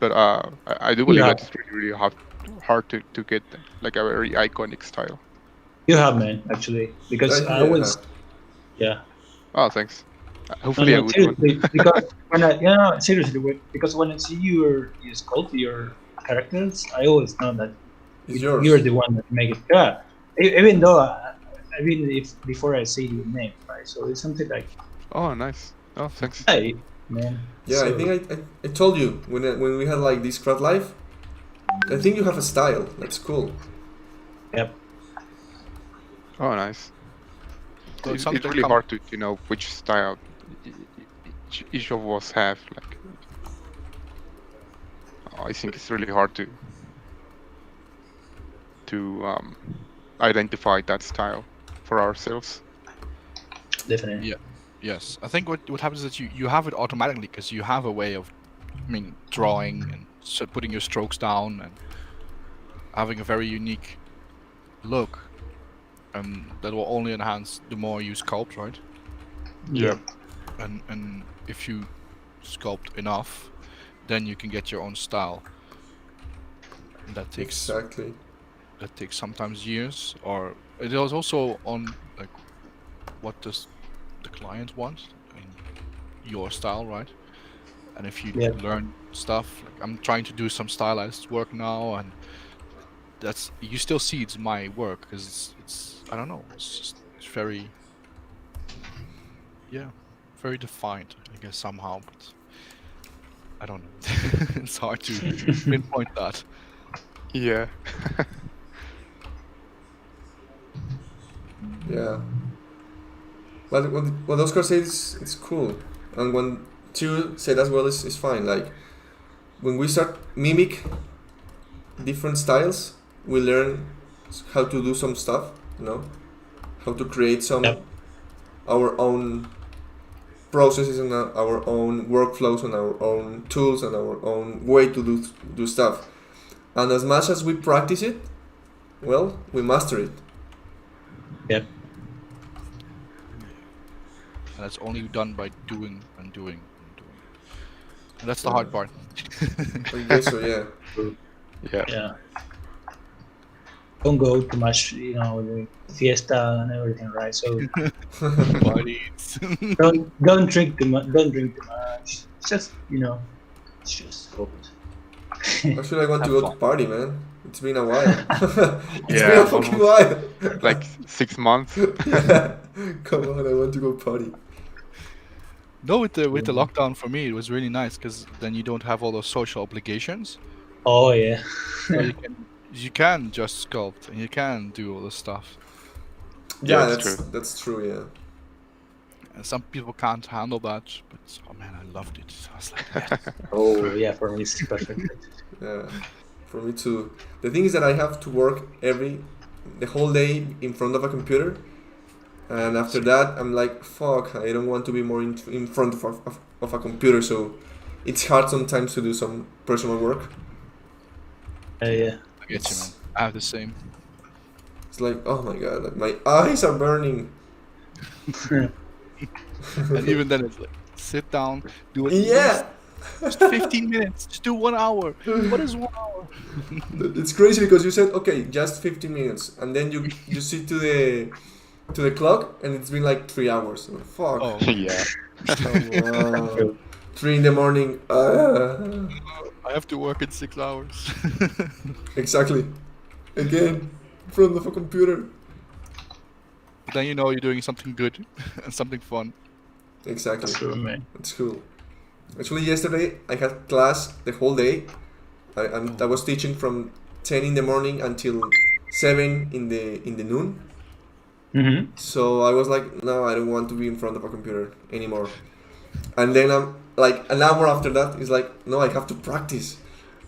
but I do believe Yeah. that it's really hard to get like a very iconic style. you have, man, actually, because I was Yeah. yeah. Oh, thanks. Hopefully, I would. Seriously, because because when I see you sculpt your characters, I always know that It's yours. you're the one that make it. Yeah, even though if before I see your name, right? So it's something like, Oh, nice. Oh, thanks. hey, man. Yeah, So, I think I told you when we had like this Crad live. I think you have a style. That's cool. Yep. Oh, nice. Well, It's something really come- hard to know which style each of us have. Like, I think it's really hard to identify that style for ourselves. definitely. Yeah. Yes, I think what happens is that you have it automatically because you have a way of, drawing and putting your strokes down and having a very unique look, and that will only enhance the more you sculpt, right? Yeah. And if you sculpt enough, then you can get your own style. And that takes Exactly. sometimes years, or it is also on like what does the client want, your style, right? And if you Yeah. learn stuff, like I'm trying to do some stylized work now, and you still see it's my work because it's I don't know, it's very very defined, I guess, somehow, but I don't know. It's hard to pinpoint that. Yeah. Yeah. What Oscar says, it's cool, and when Chu said as well, is fine. Like when we start mimic different styles, we learn how to do some stuff. How to create some Yep. our own processes and our own workflows and our own tools and our own way to do stuff. And as much as we practice it, well, we master it. Yep. And that's only done by doing and doing and doing. And that's the hard part. I guess so, yeah. Yeah. Yeah. Don't go too much, the fiesta and everything, right? So Parties. don't drink too much. Don't drink too much. It's just it's just sculpt. Actually, I want to Have go to fun. party, man. It's been a while. It's Yeah, been a fucking while. Like 6 months. Come on, I want to go party. No, with the lockdown for me, it was really nice because then you don't have all those social obligations. Oh yeah. So you can just sculpt and you can do all this stuff. Yeah, that's that's true, yeah. And some people can't handle that, but oh man, I loved it. I was like, yes. Oh yeah. For me, it's perfect. Yeah, for me too. The thing is that I have to work the whole day in front of a computer, and after that I'm like, fuck, I don't want to be more in front of a computer, so it's hard sometimes to do some personal work. Yeah. I get you, man. I have the same. It's like, oh my god, like, my eyes are burning. And even then, it's like, sit down, do it. Yeah, Just 15 minutes. Just do 1 hour. What is 1 hour? it's crazy because you said, okay, just 15 minutes, and then you see to the clock, and it's been like 3 hours. Like, fuck. Oh, Yeah. Come on. 3 in the morning. I have to work in 6 hours. Exactly. Again, in front of a computer. Then you know you're doing something good and something fun. Exactly. True, man. That's cool. Actually, yesterday I had class the whole day. I was teaching from 10 in the morning until 7 in the noon. Mm-hmm. So I was like, no, I don't want to be in front of a computer anymore. And then I'm like an hour after that, it's like, no, I have to practice.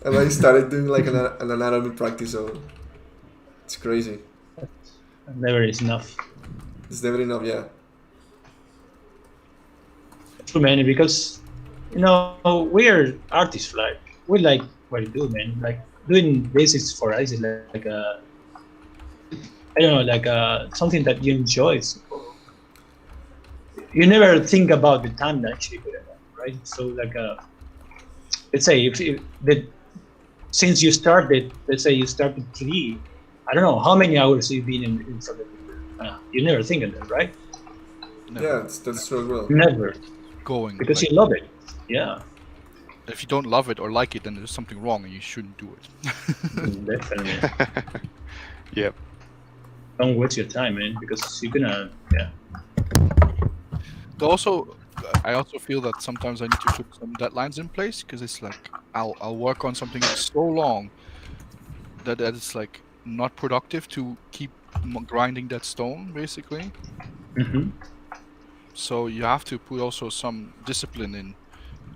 And I started doing like an anatomy practice. So it's crazy. Never is enough. It's never enough, yeah. True, man. Because we're artists. Like we like what you do, man. Like doing this is for us is like a, I don't know, like something that you enjoy. So you never think about the time that actually put it on, right? So like let's say since you started, let's say you started 3, I don't know how many hours you've been in front of the computer. You never think of that, right? Never. Yeah, that's true as well. Never, Going because like, you love it. Yeah, if you don't love it or like it, then there's something wrong and you shouldn't do it. definitely. Yep. Don't waste your time, man, because you're gonna. Yeah. Also, I also feel that sometimes I need to put some deadlines in place because it's like I'll work on something so long that it's like not productive to keep grinding that stone, basically. Mm-hmm. So you have to put also some discipline in.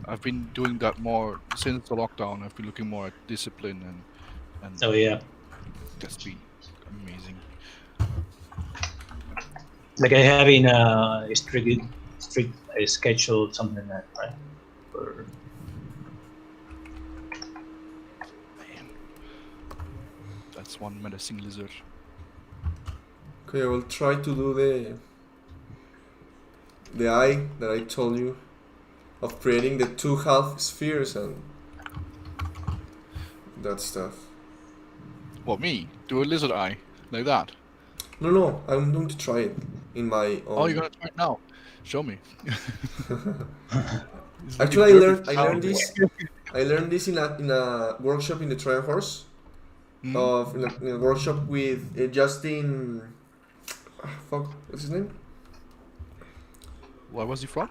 I've been doing that more since the lockdown. I've been looking more at discipline and Oh yeah. that's been amazing. Like I having a strict schedule, something like that, right? Or... Man, that's one menacing lizard. Okay, I will try to do the eye that I told you of creating the 2 half spheres and that stuff. What, me? Do a lizard eye like that? No, I'm going to try it in my own. Oh, you're gonna try it now? Show me. Actually, I learned this. I learned this in a workshop in the Trojan Horse. Hmm? In a workshop with Justin. Fuck, what's his name? Where was he from?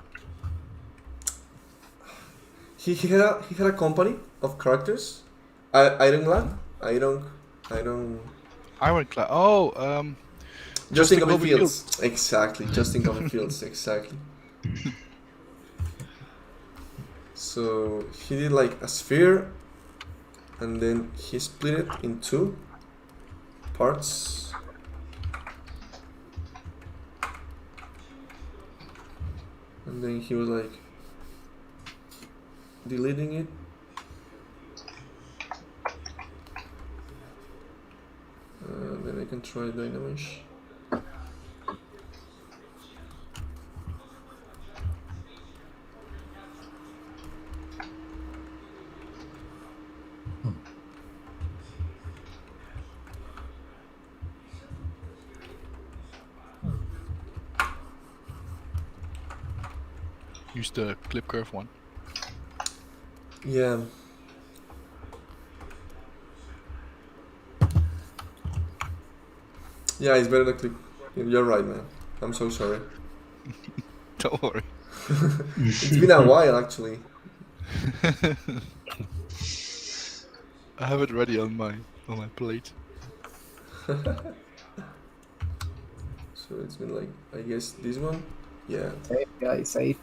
He had a company of characters. Ironclad. Ironclad. Oh, Justin Justin Fields. Exactly, Justin Fields. Exactly. So he did like a sphere, and then he split it in 2 parts. And then he was like deleting it. Then I can try Dynamesh. use the clip curve one. Yeah. Yeah, it's better to click. You're right, man. I'm so sorry. Don't worry. It's been a while, actually. I have it ready on my plate. So it's been like, I guess this one? Yeah. Safe, guys, safe.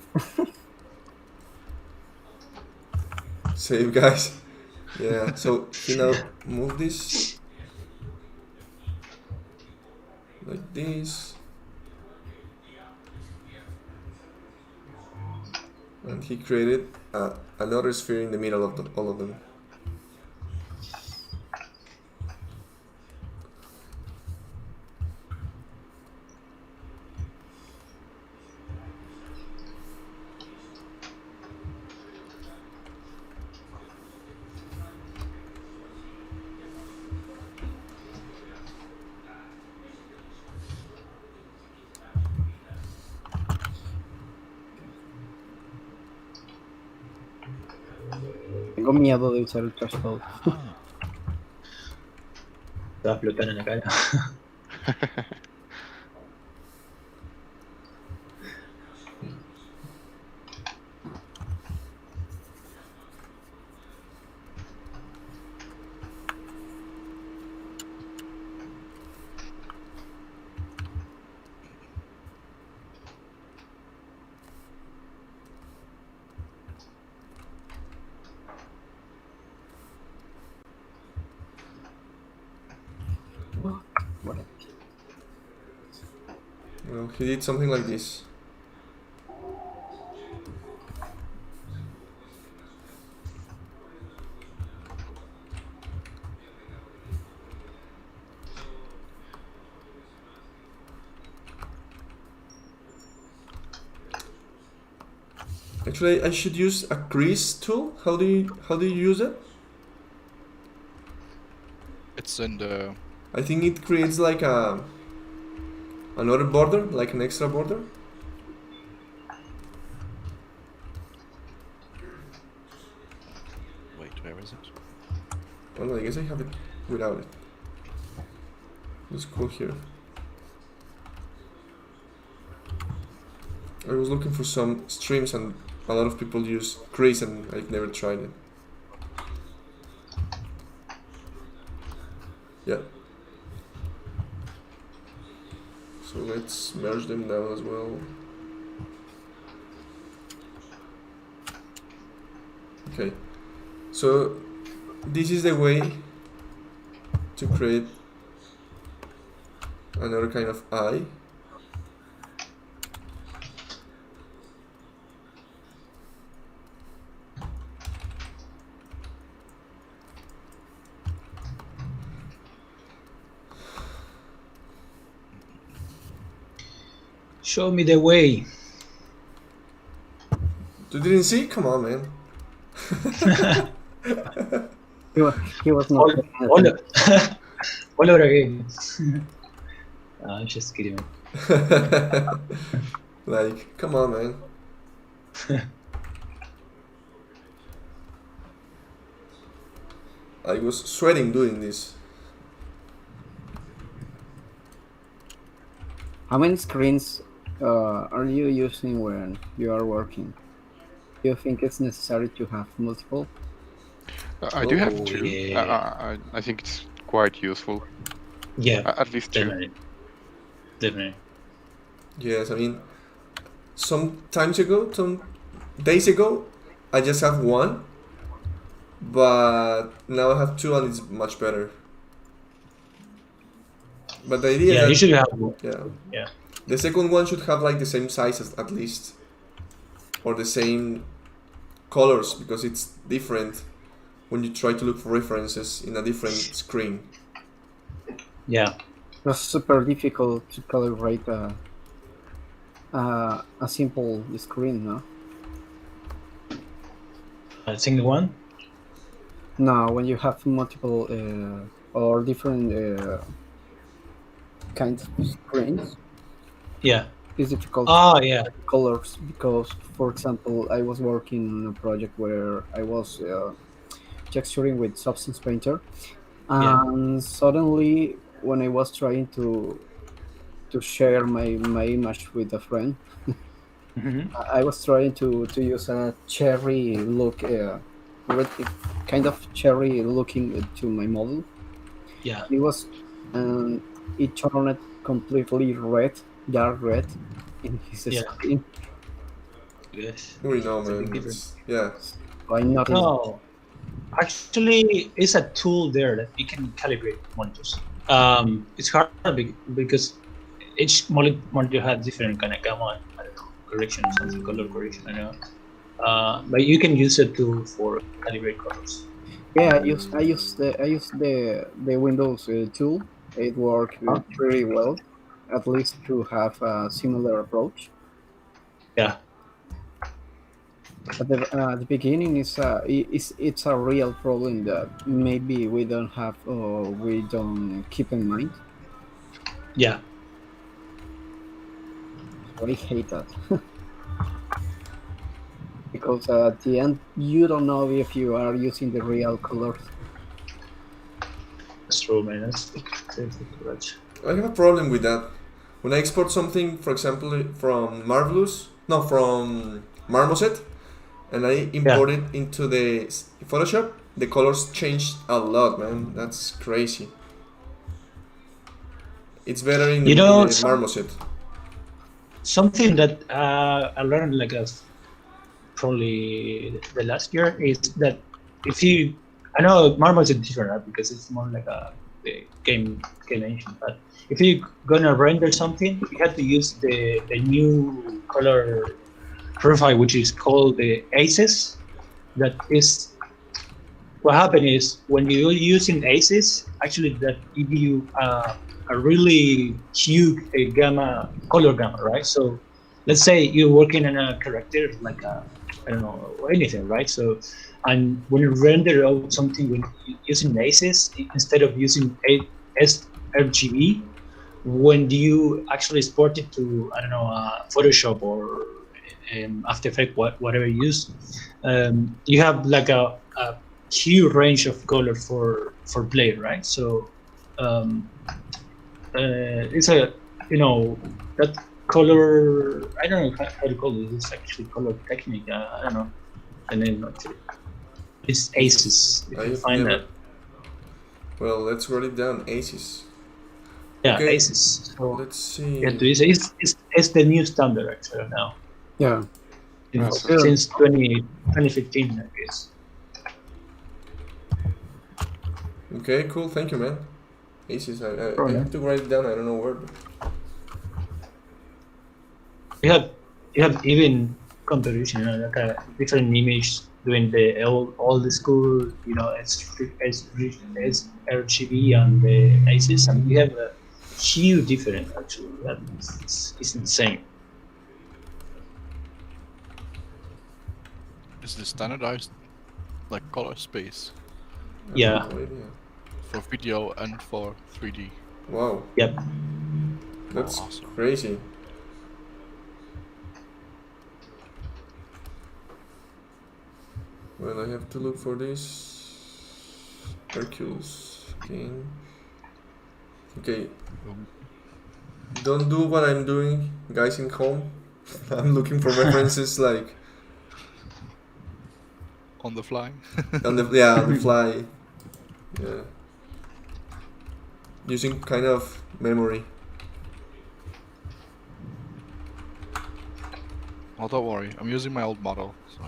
Save, guys. Yeah, so he now move this like this, and he created another sphere in the middle of all of them. Tengo miedo de usar el trash mode. Te va a explotar en la cara. Well, he did something like this. Actually, I should use a crease tool. How do you use it? It's in the. I think it creates like another border, like an extra border. Well, I guess I have it without it. Let's go here. I was looking for some streams and a lot of people use Grease and I've never tried it. Yeah. So let's merge them down as well. Okay. So this is the way to create another kind of eye. Show me the way. You didn't see? Come on, man. He was not. All over again. I'm just kidding. Like, come on, man. I was sweating doing this. How many screens are you using when you are working? Do you think it's necessary to have multiple? I do have two. yeah. I think it's quite useful. Yeah, At least two. definitely. Yes, I mean, some days ago, I just have one, but now I have two and it's much better. But the idea Yeah, that, you should have one. yeah, the second one should have like the same size at least, or the same colors, because it's different when you try to look for references in a different screen. Yeah. It's super difficult to calibrate a simple screen, no? A single one? No, when you have multiple or different kinds of screens, Yeah. it's difficult Oh, yeah. colors because, for example, I was working on a project where I was texturing with Substance Painter, and suddenly when I was trying to share my image with a friend, I was trying to use a cherry look, kind of cherry looking to my model. Yeah. It was, it turned completely red, dark red, in his Yeah. screen. Yes. We know, It's a big man. difference. Yeah. Why not? No. Actually, it's a tool there that you can calibrate monitors. It's hard because each monitor has different kind of gamma, I don't know, correction, something color correction, I don't know. But you can use a tool for calibrate colors. Yeah, I use the Windows tool. It worked pretty well, at least to have a similar approach. Yeah. At the beginning, it's a real problem that maybe we don't have or we don't keep in mind. Yeah. I hate that. Because at the end, you don't know if you are using the real colors. That's true, man. That's correct. I have a problem with that. When I export something, for example, from Marmoset, and I import it into the Photoshop, the colors changed a lot, man. That's crazy. It's better in the Marmoset. Something that I learned probably the last year is that if you, I know Marvel is different, right? Because it's more like the game engine, but if you're gonna render something, you have to use the new color profile, which is called the ACES. That is, what happened is when you're using ACES, actually that give you a really huge color gamma, right? So let's say you're working on a character like I don't know, anything, right? So, and when you render out something when using ACES instead of using sRGB, when you actually export it to, I don't know, Photoshop or After Effects, whatever you use, you have like a huge range of color for play, right? So it's a that color. I don't know how to call it. It's actually color technique. I don't know the name actually. It's aces. If you find that. Well, let's write it down. Aces. Yeah, Okay. aces. So Let's see. yeah, it's the new standard actually now. Yeah. Since 2015, I guess. Okay, cool. Thank you, man. Aces. I have to write it down. I don't know where. But... You have even comparison, like a different image doing the old school, it's RGB and the aces, and we have a huge difference actually. That is insane. Is the standardized like color space Yeah. for video and for 3D? Wow. Yep. That's awesome. crazy. Well, I have to look for this. Hercules King. Okay. Don't do what I'm doing, guys in home. I'm looking for references like On the fly. on the fly. Yeah. Using kind of memory. Oh, don't worry. I'm using my old model, so.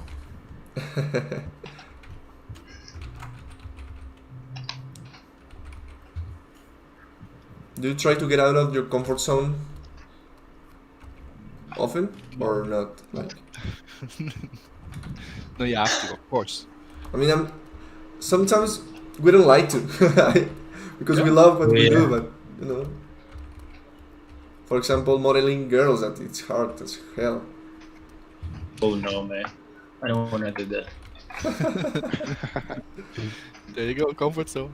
Do you try to get out of your comfort zone often or not? Like, No, you have to, of course. I mean, sometimes we don't like to because we love what we do, but for example, modeling girls, that it's hard as hell. Oh no, man! I don't want to do that. There you go, comfort zone.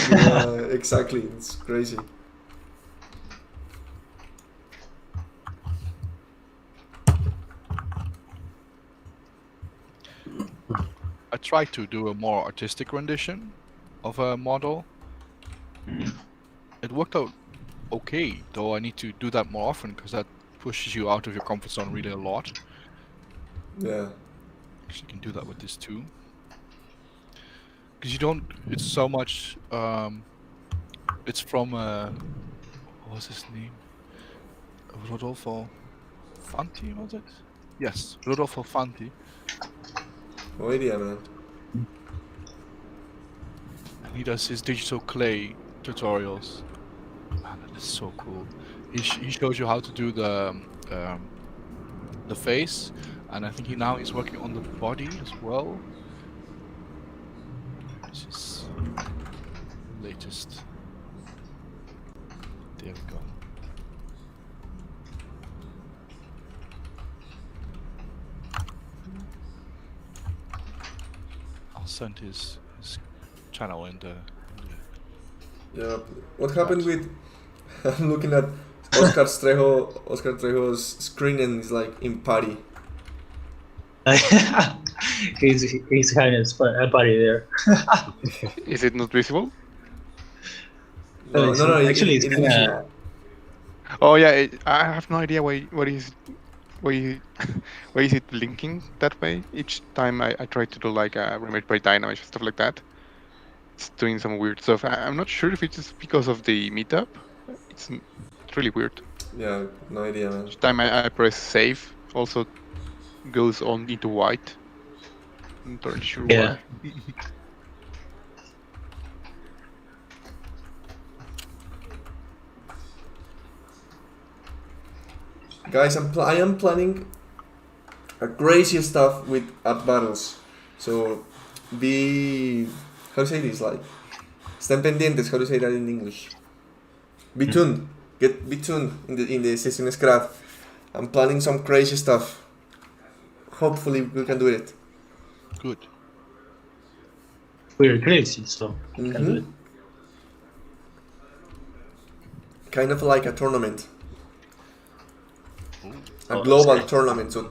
Yeah, exactly. It's crazy. I tried to do a more artistic rendition of a model. It worked out okay, though I need to do that more often because that pushes you out of your comfort zone really a lot. Yeah. Actually, you can do that with this too. Because you don't, it's so much, it's from, what was his name? Rodolfo Fanti, was it? Yes, Rodolfo Fanti. No idea, man. And he does his digital clay tutorials. Man, that is so cool. He shows you how to do the face, and I think he's working on the body as well. This is latest. There we go. I'll send his channel in the Yeah. What happened with? I'm looking at Oscar Trejo's screen and it's like in party. he's having a party there. Is it not visible? No. Actually, it it's is kinda- visible. Oh yeah, I have no idea why is it blinking that way? Each time I try to do like a remade by Dynamic stuff like that, it's doing some weird stuff. I'm not sure if it's just because of the meetup. It's really weird. Yeah, no idea, man. Each time I press save, also goes on into white. I'm not really sure Yeah. why. Guys, I am planning a crazy stuff with art battles. So be, how to say this, like, estén pendientes, how to say that in English. Be tuned. Be tuned in the session Crad. I'm planning some crazy stuff. Hopefully we can do it. good. We're crazy, so we can do it. Kind of like a tournament. A Oh, global that's great. tournament, so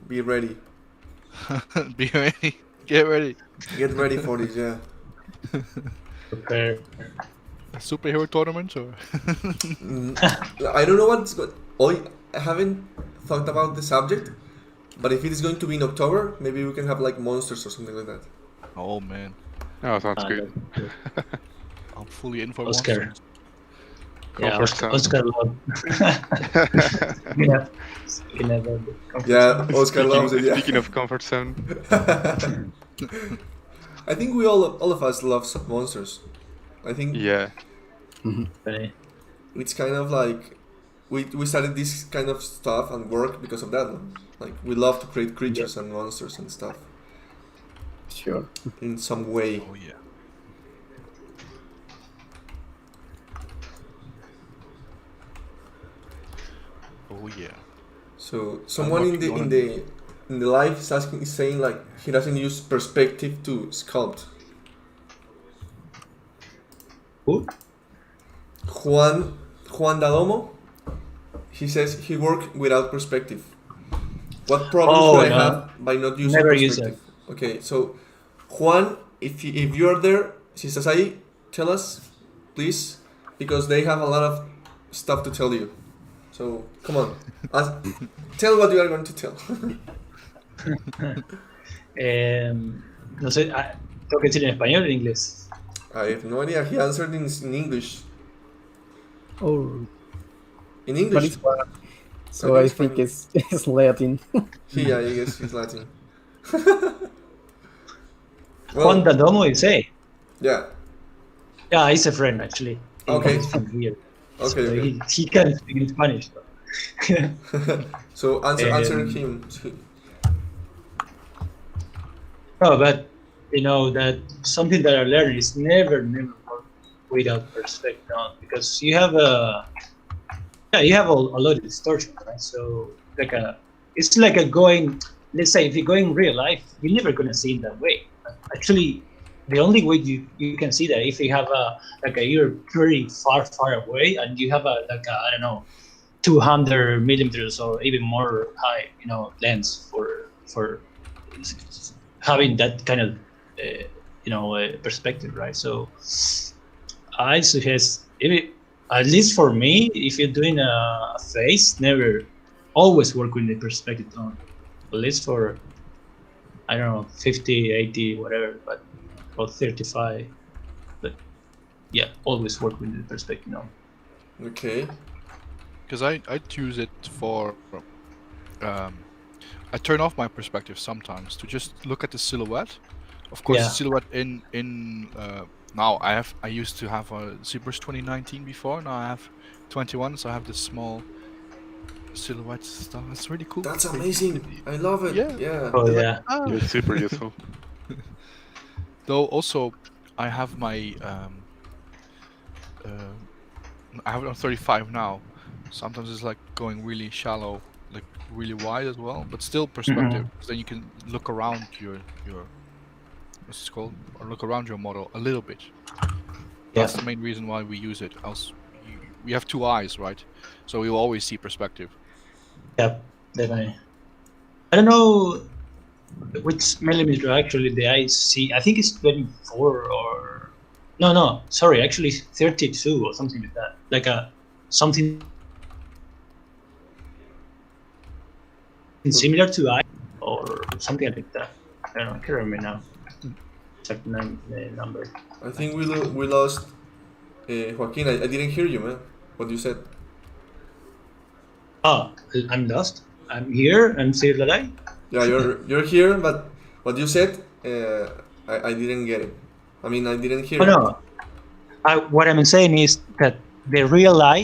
be ready. Be ready. Get ready. Get ready for this, yeah. Prepare. A superhero tournament or? I don't know what's good. I haven't thought about the subject, but if it is going to be in October, maybe we can have like monsters or something like that. Oh man, Oh, sounds good. I'm fully in for Oscar. monsters. Yeah, Comfort zone. Oscar love. Yeah. Yeah, Oscar loves it. Yeah. Speaking of comfort zone, I think we all of us love some monsters. I think yeah. Okay. it's kind of like we started this kind of stuff and work because of that. No? Like we love to create creatures and monsters and stuff Sure. in some way. Oh yeah. Oh yeah. So someone in the live is saying like he doesn't use perspective to sculpt. Who? Juan Dadomo, he says he worked without perspective. What problem could I have by not using Never use perspective? Okay, so Juan, if you are there, si estás ahí, tell us, please, because they have a lot of stuff to tell you. So come on, tell what you are going to tell. No sé, tengo que decir en español o en inglés. I have no idea. He answered in English. Oh, In but English. it's Juan, so Okay, I it's think fine. it's Latin. Yeah, I guess he's Latin. Juan Dadomo, you say? Yeah. Yeah, he's a friend actually. Okay. He's from here. Okay, So okay. he can speak in Spanish. So answer him. No, but you know that something that I learned is never work without perspective, because you have a lot of distortion, right? So it's like a going. Let's say if you go in real life, you're never gonna see it that way. Actually, the only way you can see that if you have you're very far away and you have I don't know, 200 millimeters or even more high, lens for having that kind of perspective, right? So I suggest, at least for me, if you're doing a face, never always work with the perspective on, at least for, I don't know, 50, 80, whatever, but or 35, but yeah, always work with the perspective on. Okay. Because I'd use it for I turn off my perspective sometimes to just look at the silhouette. Of course, Yeah. the silhouette in now I used to have a ZBrush 2019 before. Now I have 21, so I have this small silhouette stuff. It's really cool. That's amazing. I love it. Yeah. Yeah. Oh You're yeah, like, ah. It's super useful. Though also, I have my I have it on 35 now. Sometimes it's like going really shallow, like really wide as well, but still perspective. So then you can look around your what's it called, or look around your model a little bit. That's the main reason why we use it. Else, we have two eyes, right? So we will always see perspective. yeah, definitely. I don't know which millimeter actually the eye see. I think it's 24 or no, sorry, actually 32 or something like that. Like something similar to eye or something like that. I don't know. I can't remember now. Check the number. I think we lost Joaquin. I didn't hear you, man. What you said. Oh, I'm lost. I'm here. I'm still alive. Yeah, you're here, but what you said, I didn't get it. I mean, I didn't hear Oh it. no. What I'm saying is that the real eye,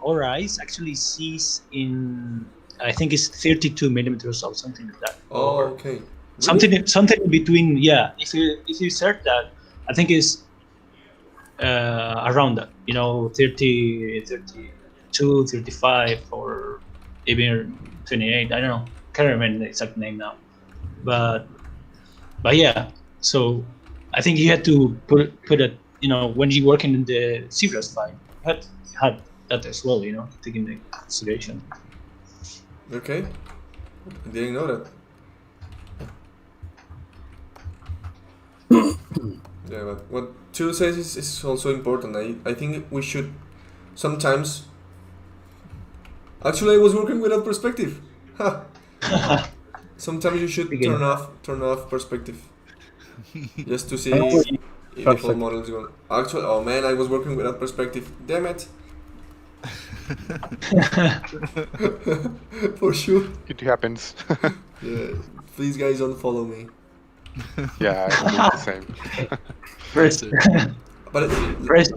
our eyes actually sees in, I think it's 32 millimeters or something like that. Oh, Or okay. something in between. Yeah, if you search that, I think it's around that. 30, 32, 35, or even 28. I don't know. Can't remember the exact name now. But yeah. So I think you had to put it. When you're working in the ZBrush file, you had that as well. Taking the consideration. Okay. I didn't know that. Yeah, but what Chu says is also important. I think we should sometimes. Actually, I was working without perspective. Ha. Sometimes you should Begin. turn off perspective, just to see Oh, if the whole perfect. model is going. Actually, oh man, I was working without perspective. Damn it. For sure. It happens. Yeah. Please, guys, don't follow me. Yeah, I'm doing the same. Press, But press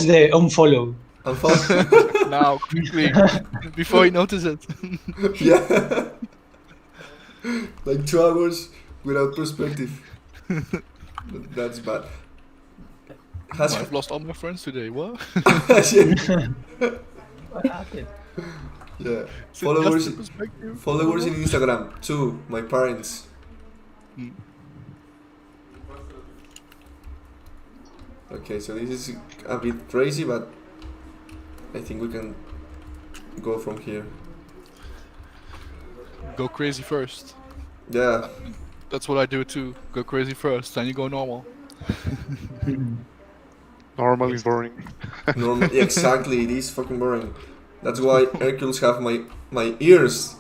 the unfollow. unfollow. Now, quickly, before you notice it. Yeah. Like 2 hours without perspective. That's bad. I've lost all my friends today. What? What happened? Yeah. Is it just Followers the perspective? followers in Instagram. 2, my parents. Mm. Okay, so this is a bit crazy, but I think we can go from here. Go crazy first. Yeah. That's what I do too. Go crazy first, then you go normal. Normal is boring. Normal. Exactly. It is fucking boring. That's why Hercules have my ears.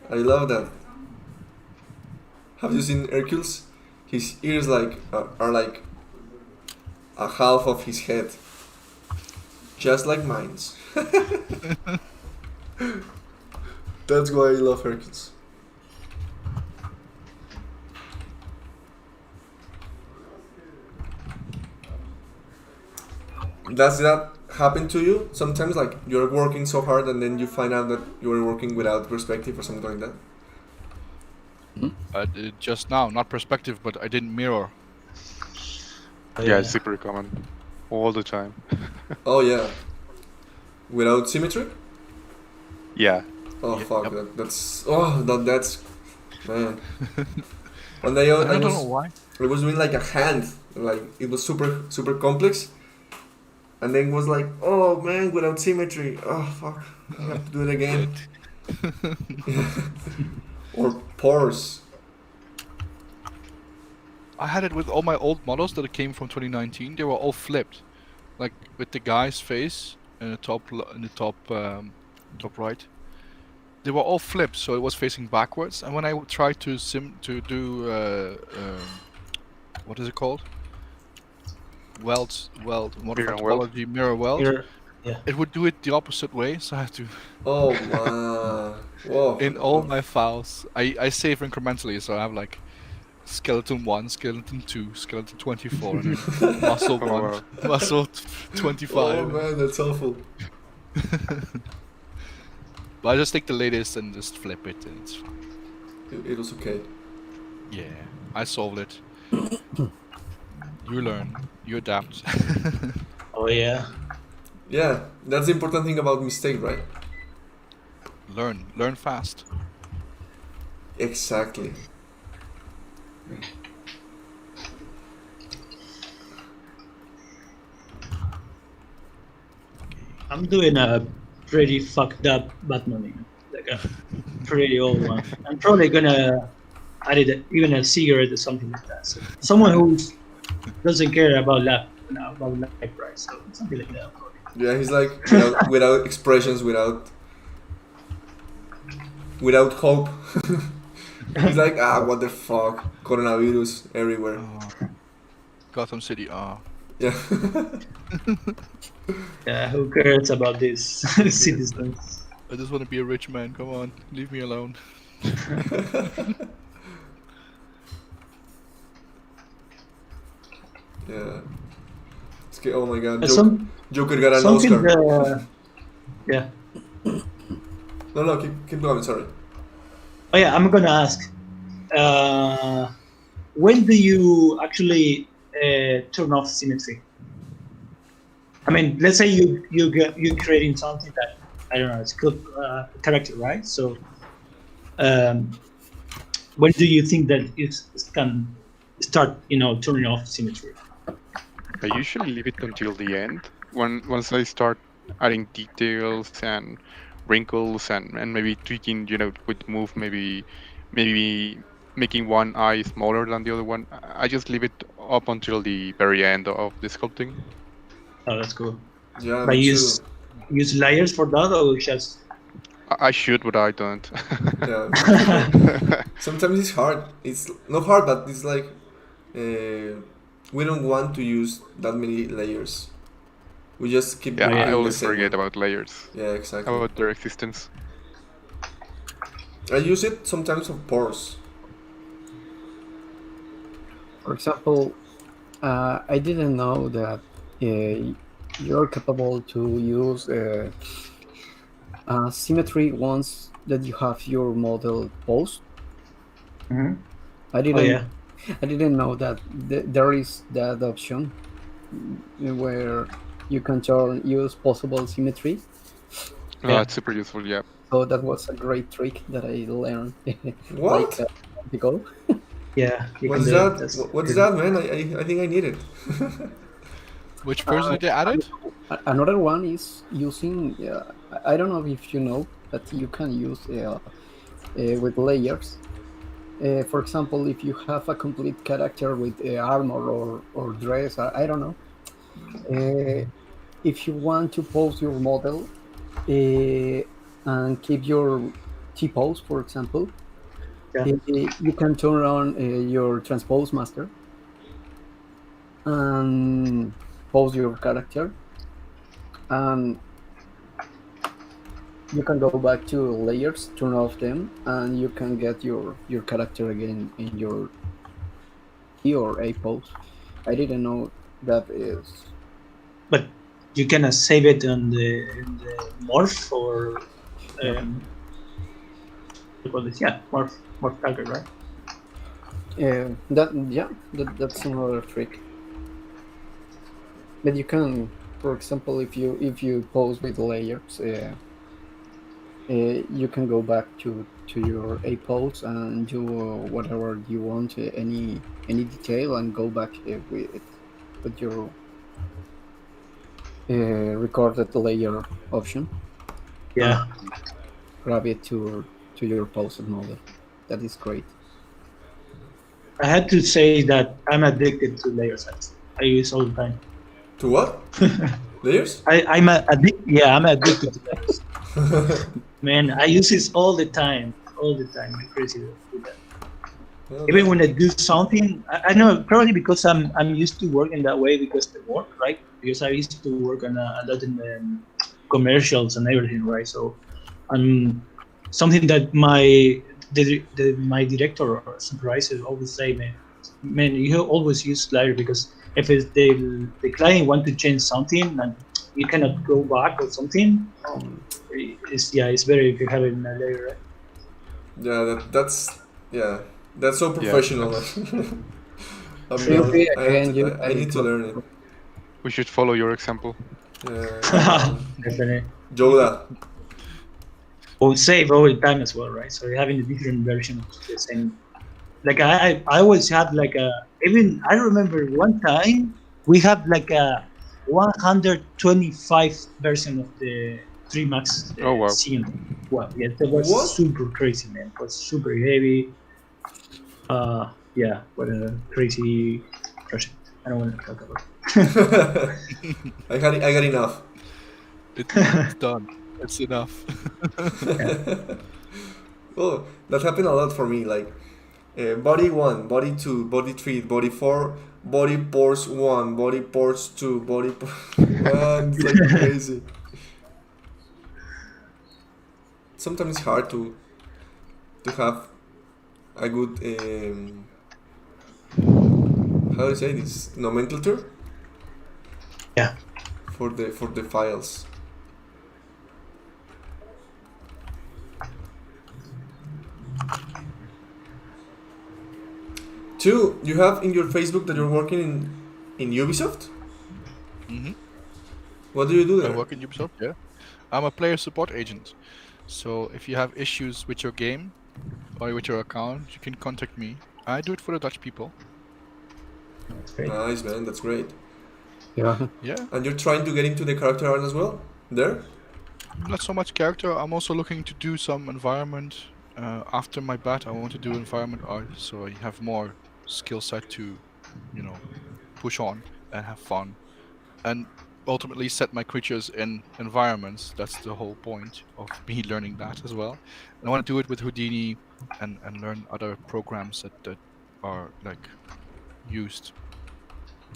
I love that. Have you seen Hercules? His ears are like a half of his head, just like mine's. That's why I love Hercules. Does that happen to you sometimes? Like you're working so hard and then you find out that you're working without perspective or something like that? I did just now, not perspective, but I didn't mirror. Yeah, it's super common. All the time. Oh yeah. Without symmetry? Yeah. Oh Yep, fuck, yep. that's man. One day I don't know why. I was doing like a hand, like it was super complex, and then was like, oh man, without symmetry. Oh fuck, I have to do it again. Or pores. I had it with all my old models that came from 2019. They were all flipped, like with the guy's face in the top top right. They were all flipped, so it was facing backwards. And when I tried to do what is it called? Weld, Mirror weld. topology, mirror weld. Here, It would do it the opposite way, so I had to. Oh man, whoa. In all my files, I save incrementally, so I have like skeleton 1, skeleton 2, skeleton 24, and then muscle 1, wow. muscle Oh 25. man, that's awful. But I just take the latest and just flip it, and it's fine. It was okay. Yeah, I solved it. You learn, you adapt. oh yeah. Yeah, that's the important thing about mistake, right? learn fast. Exactly. I'm doing a pretty fucked up Batman, like a pretty old one. I'm probably gonna add it, even a cigarette or something like that. So someone who doesn't care about life, right? So something like that. Yeah, he's like without expressions, without hope. He's like, what the fuck? Coronavirus everywhere. Gotham City, Yeah. Yeah, who cares about this citizens? I just want to be a rich man, come on, leave me alone. Yeah. It's oh my god. Joker got an something Oscar. yeah. No, keep going, sorry. Oh yeah, I'm gonna ask. When do you actually turn off symmetry? I mean, let's say you're creating something that I don't know, it's called character, right? So, when do you think that it can start, turning off symmetry? I usually leave it until the end. Once I start adding details and wrinkles and maybe tweaking, with move, maybe making one eye smaller than the other one. I just leave it up until the very end of the sculpting. Oh, that's cool. Yeah, But me use layers for that, or just I should, but I don't. too. Yeah. Sometimes it's hard. It's not hard, but it's like we don't want to use that many layers. We just keep Yeah, doing I the always same forget one. about layers, Yeah, exactly. about their existence. I use it sometimes for pores. For example, I didn't know that you're capable to use symmetry once that you have your model posed. Mhm. I didn't. yeah. I didn't know that there is that option where you can use possible symmetry. Yeah. It's super useful, yeah. So that was a great trick that I learned What? like a month ago. Yeah. You What's can do it. that? That's What's good. that, man? I think I need it. Which version did they add it? Another one is using. I don't know if you know that you can use with layers. For example, if you have a complete character with armor or dress, I don't know. If you want to pose your model and keep your T-pose, for example, Yeah. you can turn on your transpose master and pose your character, and you can go back to layers, turn off them, and you can get your character again in your T or A pose. I didn't know that is. But you can save it in the morph or what call this? Yeah, morph target, right? That's another trick. But you can, for example, if you pose with layers, you can go back to your A pose and do whatever you want, any detail, and go back with your recorded layer option. Yeah. Grab it to your posted model. That is great. I had to say that I'm addicted to layers. I use all the time. To what? Layers? I'm addicted to layers. Man, I use this all the time. I'm crazy with that. Even when I do something, I know probably because I'm used to working that way because the work, right? Because I used to work on a lot in commercials and everything, right? So I'm something that my director or supervisor always say, man, you always use layer, because if it's the client want to change something and you cannot go back or something, it's better if you have it in a layer, right? Yeah, that's so professional. I need to learn it. We should follow your example. Definitely. Yoda. Or save all the time as well, right? So you're having a different version of the same. Like I always had like even I remember one time we had like a 125 version of the 3 Max Oh, wow. scene. Wow, yeah, that was What? super crazy, man. It was super heavy. Yeah, what a crazy project. I don't want to talk about it. I got enough. It's done. It's enough. Oh, that happened a lot for me. Like body 1, body 2, body 3, body 4, body pores 1, body pores 2, body. It's like crazy. Sometimes it's hard to have a good how do I say this, nomenclature Yeah. for the files. Two, you have in your Facebook that you're working in Ubisoft? Mm-hmm. What do you do I there? work in Ubisoft, yeah. I'm a player support agent. So if you have issues with your game or with your account, you can contact me. I do it for the Dutch people. Great. Nice, man, that's great. Yeah. Yeah, And you're trying to get into the character art as well? There? not so much character. I'm also looking to do some environment after my bat, I want to do environment art, so I have more skill set to, push on and have fun, and ultimately set my creatures in environments. That's the whole point of me learning that as well. And I want to do it with Houdini and learn other programs that are like used.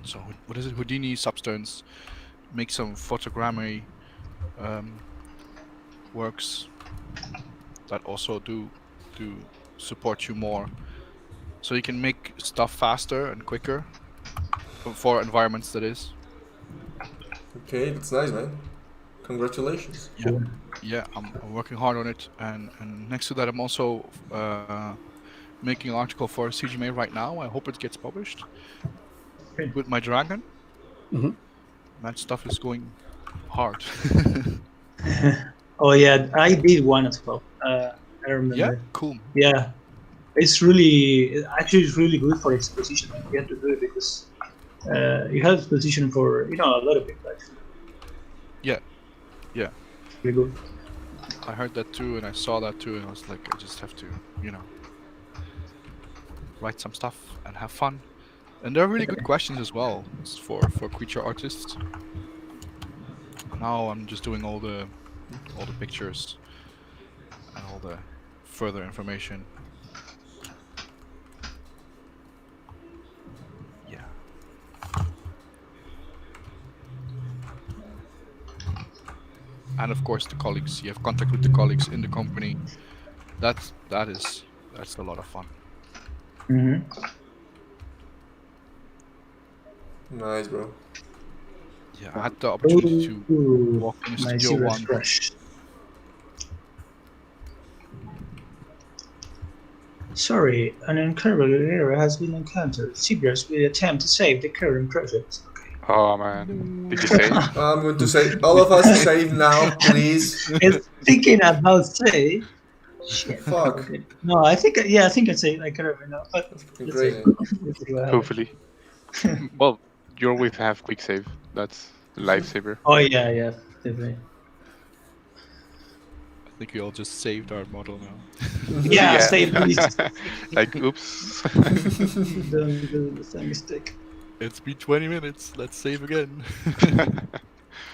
So what is it? Houdini, Substance, make some photogrammetry works that also do support you more, so you can make stuff faster and quicker for environments, that is. Okay, that's nice, man. Congratulations. Yeah, I'm working hard on it, and next to that I'm also making an article for CGMA right now. I hope it gets published with my dragon. Mhm. That stuff is going hard. Oh yeah, I did one as well. I remember. Yeah, cool. Yeah, it's really good for exposition. You have to do it because you have exposition for a lot of people actually. Yeah. Really good. I heard that too, and I saw that too, and I was like, I just have to, write some stuff and have fun. And there are really good questions as well for creature artists. Now I'm just doing all the pictures and all the further information. Yeah. And of course the colleagues. You have contact with the colleagues in the company. That's a lot of fun. Mm-hmm. Nice, bro. Yeah, I had the opportunity to walk in the My studio zero once. fresh. Sorry, an incredible error has been encountered. Seabreast will attempt to save the current project. Oh man, did you say? I'm going to say, all of us save now, please. It's thinking about say. Shit. Fuck. No, I think I say like current now. But That's fucking let's crazy. see what happens. Hopefully. Well, you always have quick save. That's a lifesaver. Oh yeah, definitely. I think we all just saved our model now. Yeah, save please. Like, oops. Don't do the same mistake. It's been 20 minutes. Let's save again.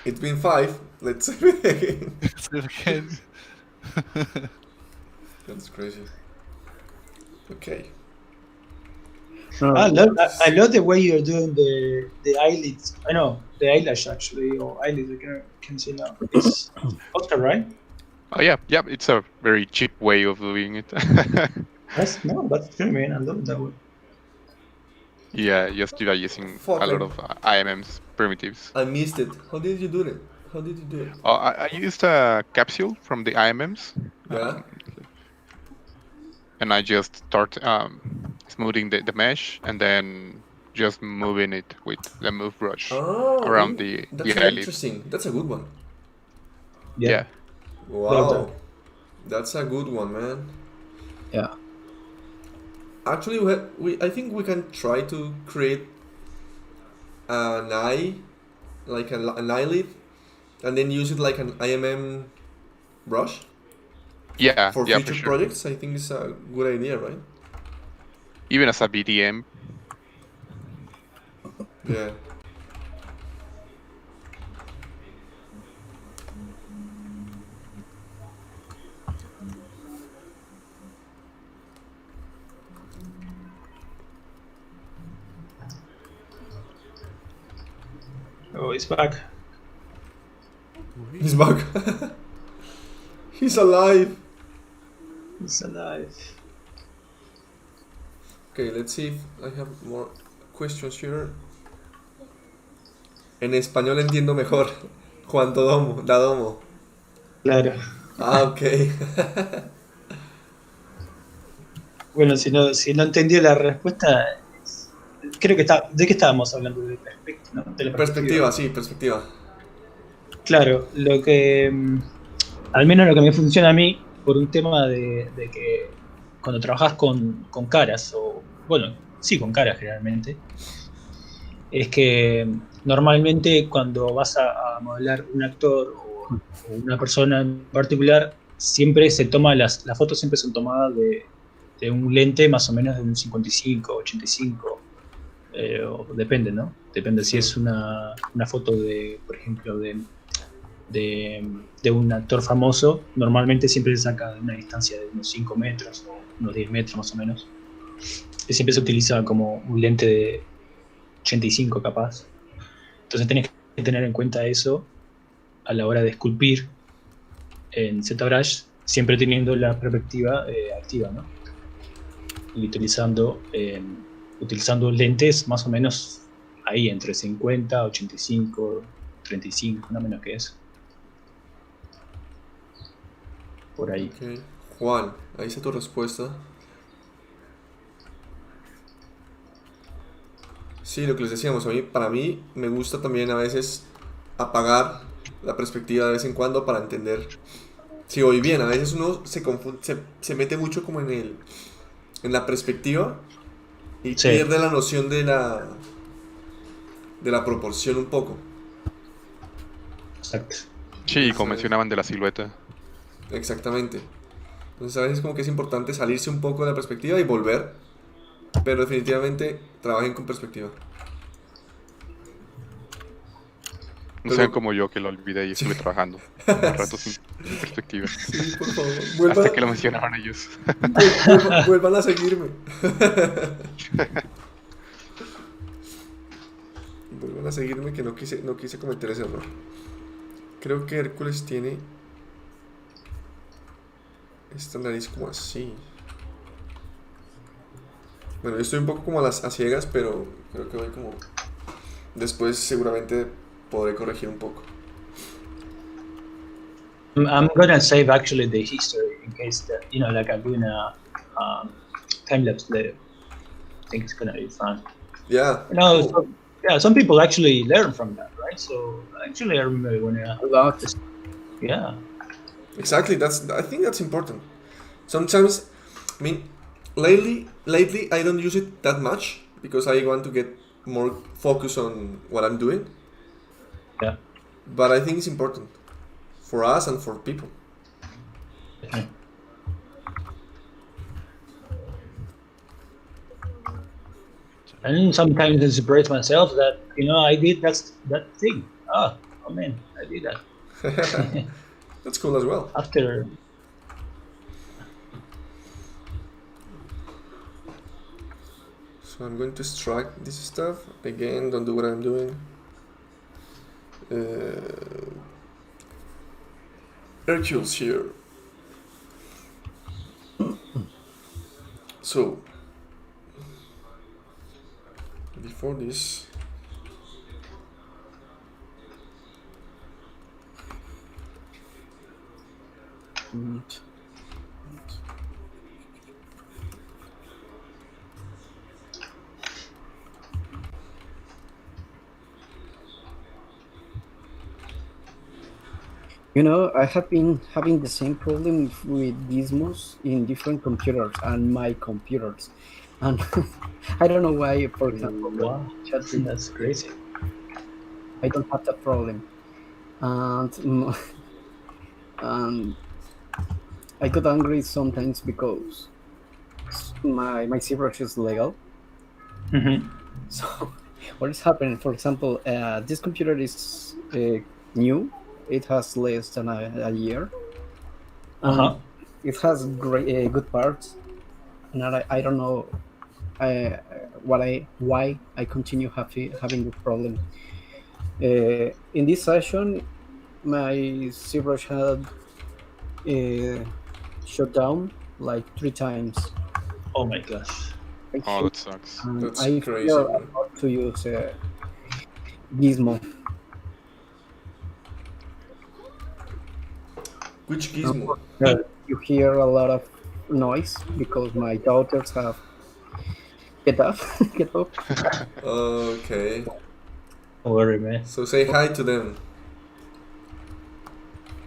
It's been 5. Let's save it again. Save again. That's crazy. Okay. I love the way you're doing the eyelids. I know the eyelash actually, or eyelids. I can see now. It's Oscar, right? Oh yeah, it's a very cheap way of doing it. That's good, man. I love that way. Yeah, just using Fuck, a lot of IMMs primitives. I missed it. How did you do it? Oh, I used a capsule from the IMMs. Yeah. And I just start smoothing the mesh and then just moving it with the move brush around the That's eyelid. interesting. That's a good one. Yeah. Well done. Wow. That's a good one, man. Yeah. Actually, I think we can try to create an eye, like an eyelid, and then use it like an IMM brush Yeah, for yeah, future for sure. projects. I think it's a good idea, right? Even as a BDM. Yeah. Oh, he's back. He's back. He's alive. He's alive. Okay, let's see if I have more questions here. En español entiendo mejor. Juan Todomo, Dadomo. Claro. Ah, ok. Bueno, si no entendió la respuesta, creo que ¿de qué estábamos hablando? De perspectiva, ¿no? De la Perspectiva, sí, perspectiva. Claro, lo que al menos lo que me funciona a mí por un tema de que cuando trabajas con caras, o bueno, sí, con caras generalmente, es que normalmente cuando vas a modelar un actor o una persona en particular, siempre se toma, las fotos siempre son tomadas de un lente más o menos de un 55, 85, depende, ¿no? Depende si es una foto de, por ejemplo, de un actor famoso, normalmente siempre se saca de una distancia de unos 5 metros o unos 10 metros más o menos. Y siempre se utiliza como un lente de 85 capaz. Entonces tenés que tener en cuenta eso a la hora de esculpir en ZBrush, siempre teniendo la perspectiva activa, ¿no? Y utilizando lentes más o menos ahí entre 50, 85, 35, no menos que eso. Por ahí. Ok. Juan, ahí está tu respuesta. Sí, lo que les decíamos, para mí me gusta también a veces apagar la perspectiva de vez en cuando para entender si voy bien. A veces uno se confunde, se mete mucho como en la perspectiva y Sí. pierde la noción de la proporción un poco. Exacto. Sí, como mencionaban de la silueta. Exactamente. Entonces a veces como que es importante salirse un poco de la perspectiva y volver, pero definitivamente trabajen con perspectiva. No sean como yo que lo olvidé y estuve trabajando un rato sin perspectiva. Sí, por favor. Hasta que lo mencionaron ellos. Vuelvan a seguirme. Vuelvan a seguirme que no quise cometer ese error. Creo que Hércules tiene esta nariz como así. Bueno, yo estoy un poco como a ciegas, pero creo que voy como... Después seguramente podré corregir un poco. I'm gonna save actually the history in case that, like I'm doing a time lapse later. I think it's gonna be fun. Yeah. So, some people actually learn from that, right? So actually, I remember when A lot. yeah. Exactly. I think that's important. Sometimes, I mean, lately I don't use it that much because I want to get more focus on what I'm doing. Yeah. But I think it's important for us and for people. And sometimes I surprise myself that I did that thing. Oh man, I did that That's cool as well. after. So I'm going to extract this stuff. Again, don't do what I'm doing. Hercules here. So, before this, I have been having the same problem with gizmos in different computers and my computers. And I don't know why, for example, Wow, chatting, that's crazy. I don't have that problem. And I got angry sometimes because my ZBrush is legal. Mm-hmm. So what is happening? For example, this computer is new. It has less than a year. It has great good parts, and I don't know why I continue having this problem. In this session, my ZBrush had shut down like 3 times. Oh my gosh. Oh, that sucks. That's I crazy, fear man. about to use Gizmo. Which gizmo? You hear a lot of noise because my daughters have get up. Okay. Don't worry, man. So say hi to them.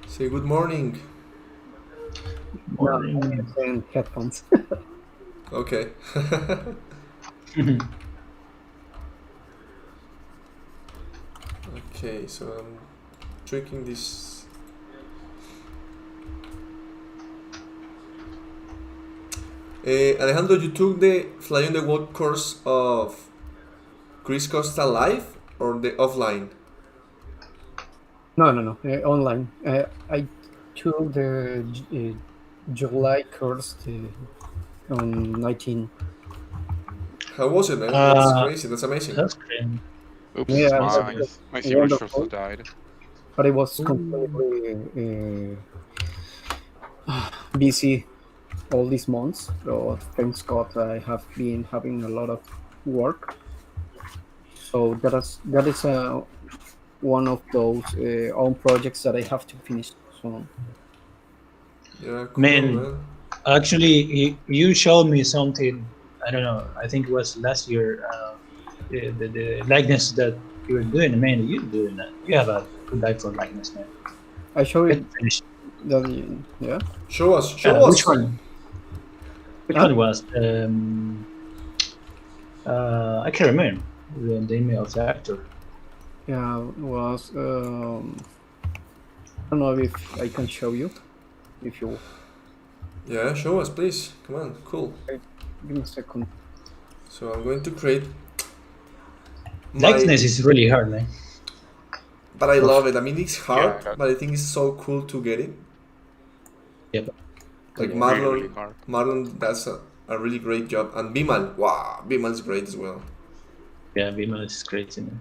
Say good morning. No, I'm saying headphones. Okay. Okay, so I'm drinking this. Alejandro, you took the Fly on the Wall course of Chris Costa live or the offline? No, online. I took the July course on 19. How was it, man? Uh, That's crazy. That's amazing. That's great. Oops, Yeah, my serious wonderful. also died. But it was completely busy all these months. So thanks God, I have been having a lot of work. So that is one of those own projects that I have to finish soon. Yeah, cool, Man. Actually, you showed me something. I don't know. I think it was last year. The likeness that you were doing, man. You're doing that. You have a good eye for likeness, man. I show you Get finished. that, yeah. Show us. Show us. Which one? Which one was? I can't remember the name of the actor. Yeah, it was. I don't know if I can show you. If you Yeah, show us, please. Come on. Cool. give me a second. So I'm going to create. my- Likeness is really hard, man. But I love it. I mean, it's hard, Yeah. but I think it's so cool to get it. Yep. Like Really, Marlon, really hard. Marlon does a really great job, and Bimal, wow, Bimal's great as well. Yeah, Vimeo is crazy, man.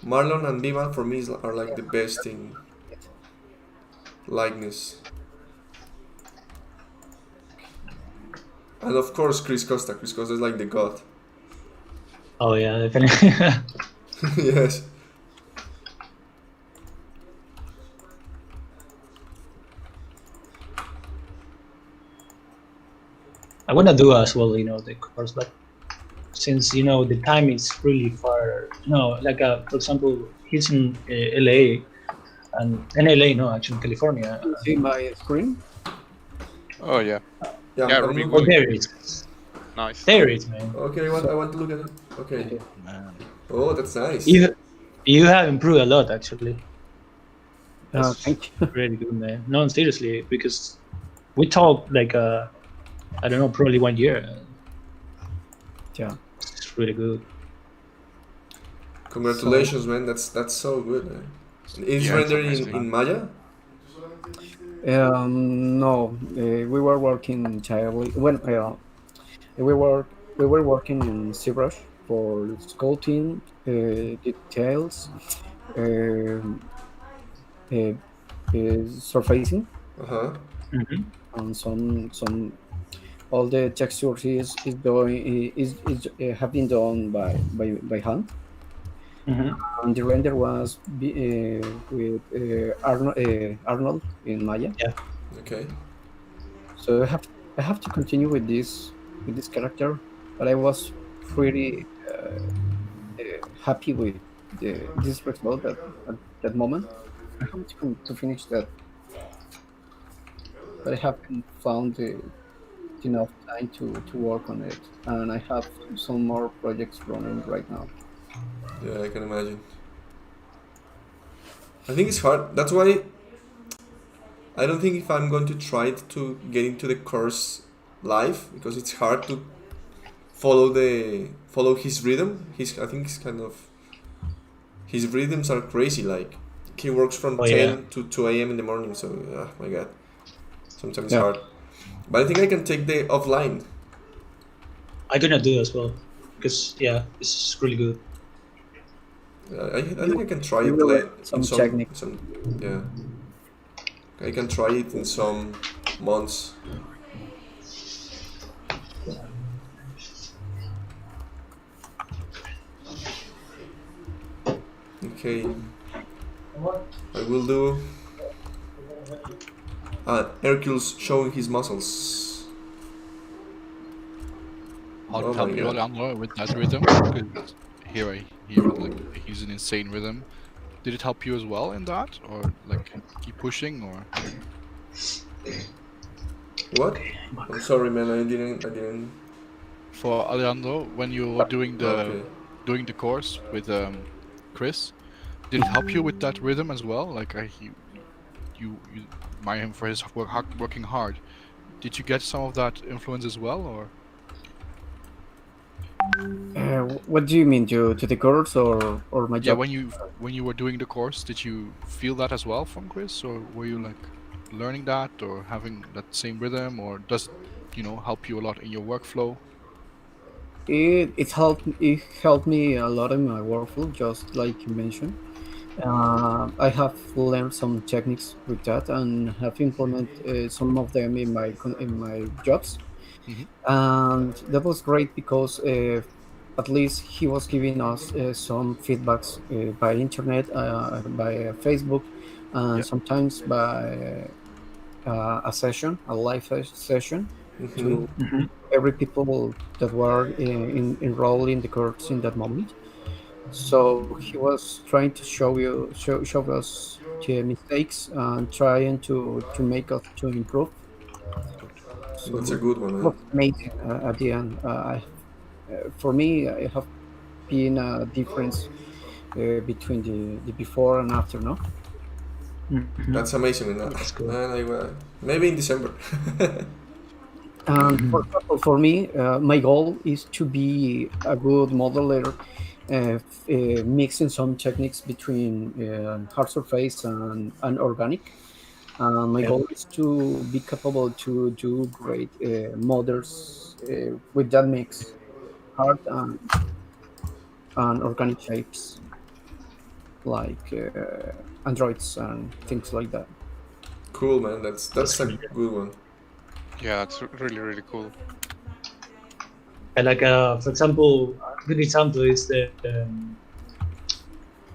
Marlon and Bimal for me are like the best in likeness. And of course, Chris Costa. Chris Costa is like the god. Oh yeah, definitely. Yes. I wanna do as well, the course, but since the time is really far, like for example, he's in LA, and in LA, no, actually in California. See my screen? Oh yeah, Yeah, Yeah, I'm really looking- Oh, there it is. nice. There it is, man. Okay, I want to look at it. Okay. Man. Oh, that's nice. You have improved a lot, actually. Thank you. Really good, man. No, seriously, because we talked like I don't know, probably 1 year. Yeah. It's really good. Congratulations, man. That's so good, man. It's Yeah, it's rendered amazing. in Maya? No, we were working entirely. We were working in ZBrush for sculpting, details, surfacing, Uh-huh. Mm-hmm. and some all the textures have been done by hand. Mm-hmm. And the render was with Arnold in Maya. Okay. So I have to continue with this character, but I was pretty happy with this result at that moment. I have to finish that, but I haven't found enough time to work on it, and I have some more projects running right now. Yeah, I can imagine. I think it's hard. That's why I don't think if I'm going to try to get into the course live, because it's hard to follow his rhythm. I think it's kind of, his rhythms are crazy. Like he works from 10 to 2 a.m. in the morning. So my god, sometimes it's Yeah. hard. But I think I can take the offline. I'm gonna do as well, because it's really good. I think I can try You it will like learn some technique. yeah. I can try it in some months. Okay. I will do Hercules showing his muscles. I'll Oh help my you, God. Alejandro, with that rhythm. Because here I hear like he's an insane rhythm. Did it help you as well in that, or like keep pushing, or? What? I'm sorry, man. I didn't. For Alejandro, when you were doing Okay. the course with Chris, did it help you with that rhythm as well? Like you admire him for his working hard. Did you get some of that influence as well, or? What do you mean, to the course or my Yeah, job? when you were doing the course, did you feel that as well from Chris, or were you like learning that or having that same rhythm, or does it, help you a lot in your workflow? It helped me a lot in my workflow, just like you mentioned. I have learned some techniques with that and have implemented some of them in my jobs, Mhm. and that was great because at least he was giving us some feedbacks by internet, by Facebook, and Yeah. sometimes by a live session Mm-hmm. to every people that were enrolled in the course in that moment. So he was trying to show us the mistakes and trying to make us to improve. That's a So good one, it man. was amazing at the end. For me, I have been a difference between the before and after. No. That's amazing, man. That's cool. Maybe in December. And for example, for me, my goal is to be a good modeler, mixing some techniques between hard surface and organic. My Yeah. goal is to be capable to do great models with that mix, hard and organic shapes, like androids and things like that. Cool, man. That's a really good. good one. Yeah, it's really really cool. And like, for example, a good example is the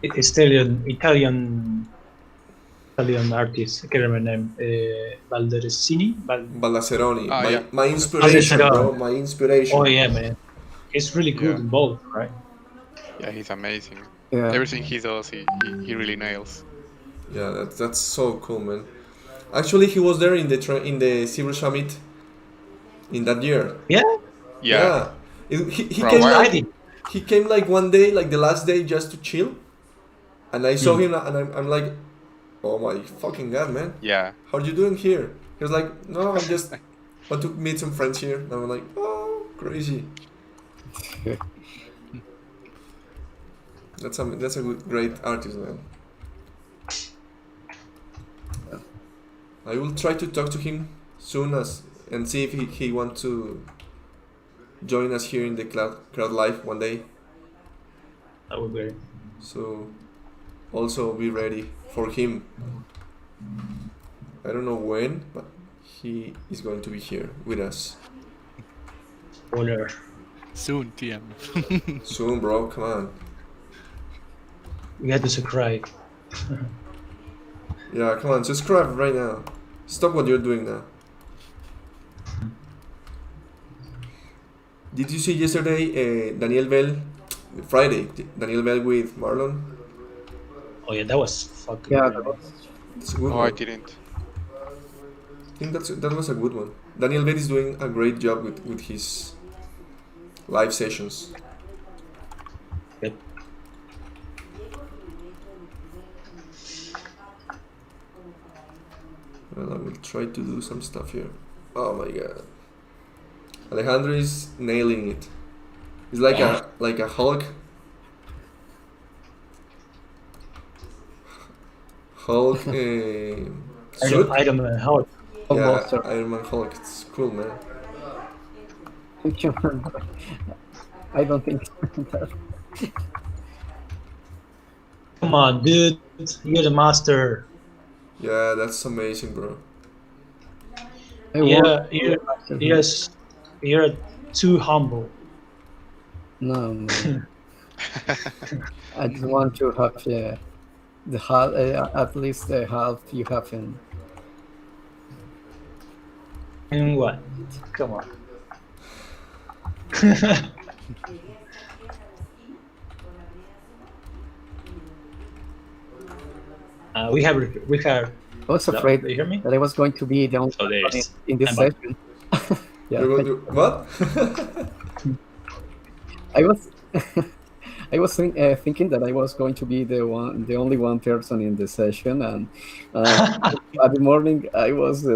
Italian artist. I can't remember the name. Valderesini. Baldaseroni, Ah, my yeah. my inspiration, bro. Baldaseroni. My inspiration. Oh yeah, man. He's really good Yeah. in both, right? Yeah, he's amazing. Yeah. Everything he does, he really nails. Yeah, that's so cool, man. Actually, he was there in the Zero Summit in that year. Yeah. Yeah. He For a came while. like Exciting. he came like one day, like the last day, just to chill. And I saw Mm. him, and I'm like, oh my fucking god, man, Yeah. how are you doing here? He was like, no, I just want to meet some friends here. And I'm like, oh, crazy. That's a great artist, man. I will try to talk to him soon and see if he wants to join us here in the crowd live one day. That would be. So also be ready for him. I don't know when, but he is going to be here with us Spoiler. Soon, TM. soon, bro. Come on. We had to subscribe. Yeah, come on. Subscribe right now. Stop what you're doing now. Did you see yesterday Daniel Bell? Friday, Daniel Bell with Marlon. Oh yeah, that was fucking. Yeah, great. that was, It's a good Oh, one. I didn't. I think that was a good one. Daniel Bell is doing a great job with his live sessions. Yep. Well, I will try to do some stuff here. Oh my god. Alejandro is nailing it. He's like a Hulk. Hulk suit. Iron Man Hulk. Yeah, Monster. Iron Man Hulk. It's cool, man. I don't think that. Come on, dude. You're the master. Yeah, that's amazing, bro. I Yeah, work- you're too humble. No, man. I just want to have the half, at least the half you have in. And what? Come on. We have. I was No, afraid do you hear me? that I was going to be the only Oh, there one it is. in this I'm back. session. Yeah, You're going to what? I was I was thinking that I was going to be the only one person in the session, and at the morning I was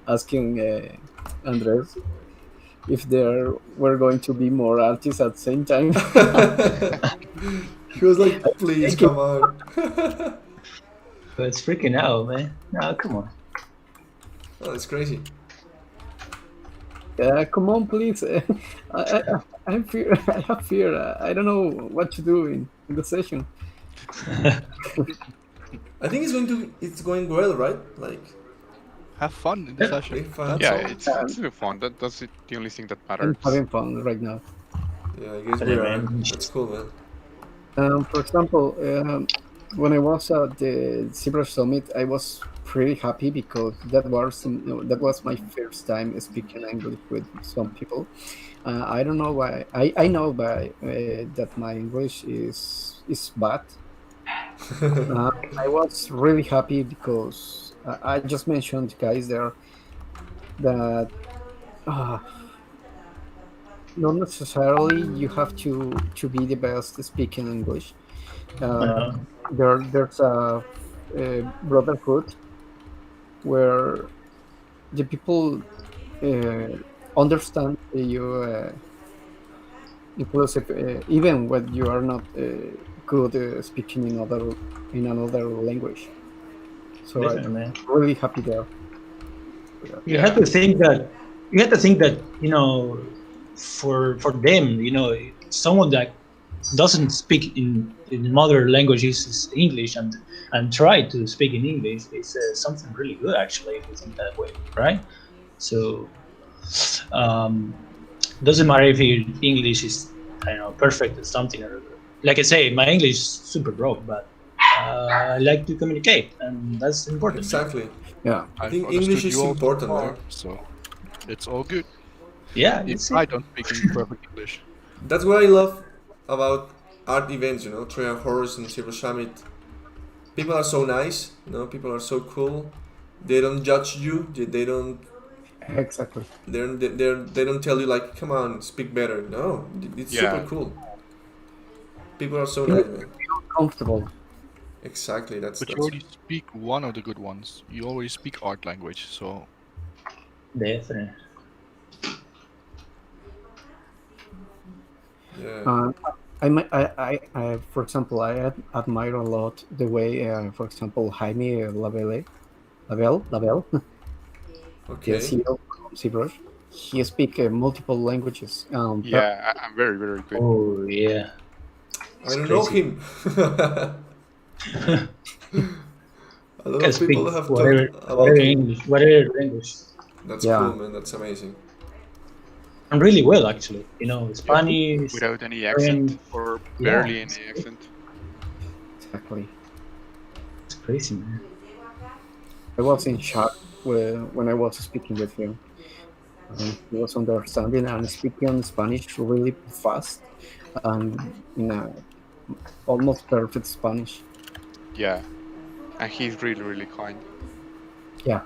asking Andres if there were going to be more artists at the same time. He was like, please, come on. But it's freaking out, man. No, come on. Oh, that's crazy. Come on, please. I'm fear. I have fear. I don't know what to do in the session. I think it's going well, right? Like, Have fun in the session. pretty fun. Yeah, it's really fun. That's the only thing that matters. I'm having fun right now. Yeah, I guess Yeah, we are. man. That's cool, man. For example, when I was at the Cyber Summit, I was pretty happy because that was my first time speaking English with some people. I don't know why. I know that my English is bad. I was really happy because I just mentioned guys there that not necessarily you have to be the best speaking English. There's a brotherhood where the people understand you inclusive even when you are not good speaking in another language. So Definitely, I'm man. really happy there. You have to think that for them, someone that doesn't speak in mother language is English and try to speak in English is something really good, actually, if you think that way, right? So doesn't matter if your English is, I don't know, perfect or something. Or, like I say, my English is super broke, but I like to communicate, and that's important. Exactly. Yeah. I think I've English understood is you all important, so far, man. so it's all good. Yeah, If that's I it. don't speak in perfect English. That's what I love about art events, Trojan Horse and Silver Summit. People are so nice, people are so cool. They don't judge you. They don't. Exactly. They don't tell you like, come on, speak better. No, it's super Yeah. cool. People are so nice, man. Comfortable. Exactly. But you That's already speak one of the good ones. You already speak art language, so Definitely. yeah. For example, I admire a lot the way, for example, Jaime Labelle, the Okay. CEO of ZBrush, he speaks multiple languages. Yeah, I'm very, very good. Oh yeah. I don't know crazy. him. A lot Can of speak people have whatever, talked about him. whatever English. That's Yeah. cool, man. That's amazing. And really well, actually. Spanish. Without any accent or Yeah. barely any accent. Exactly. It's crazy, man. I was in shock when I was speaking with him. He was understanding and speaking Spanish really fast and in a almost perfect Spanish. Yeah. And he's really, really kind. Yeah.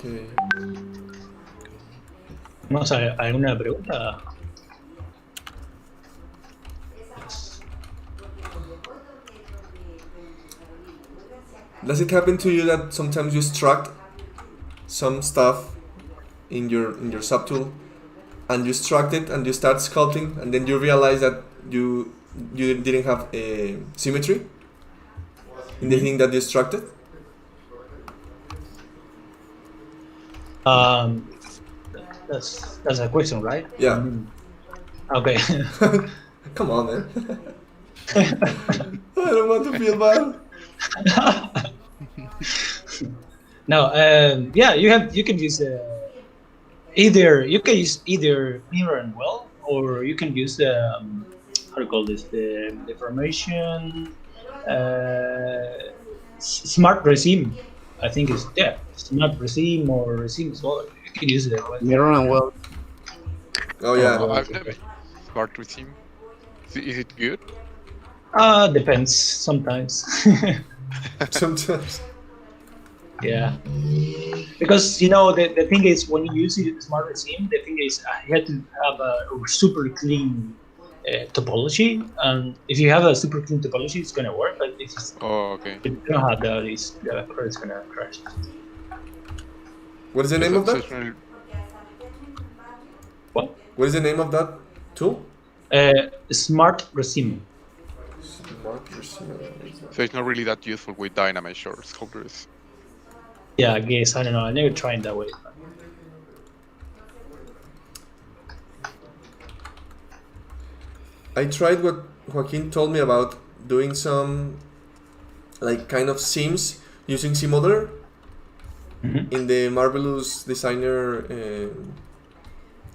Okay. ¿Tenemos alguna pregunta? Does it happen to you that sometimes you extract some stuff in your subtool and you extract it and you start sculpting and then you realize that you didn't have a symmetry in the thing that you extracted? That's a question, right? Yeah. Okay. Come on, man. I don't want to feel bad. No, yeah, you can use either mirror and well, or you can use the how to call this, the deformation smart regime. I think it's smart regime or regime as well. You can use it. Mirror and well. Oh yeah. smart regime. Is it good? Depends sometimes. Sometimes. Yeah, because the thing is, when you use the smart regime, the thing is you have to have a super clean topology, and if you have a super clean topology, it's gonna work. But if Okay. you don't have that, the code is gonna crash. What is the name of that? What? What is the name of that tool? Smart regime. Smart regime. So it's not really that useful with Dynamesh or sculptors. Yeah, I guess. I don't know. I never tried that way. I tried what Joaquin told me about doing some like kind of seams using Modeler in the Marvelous Designer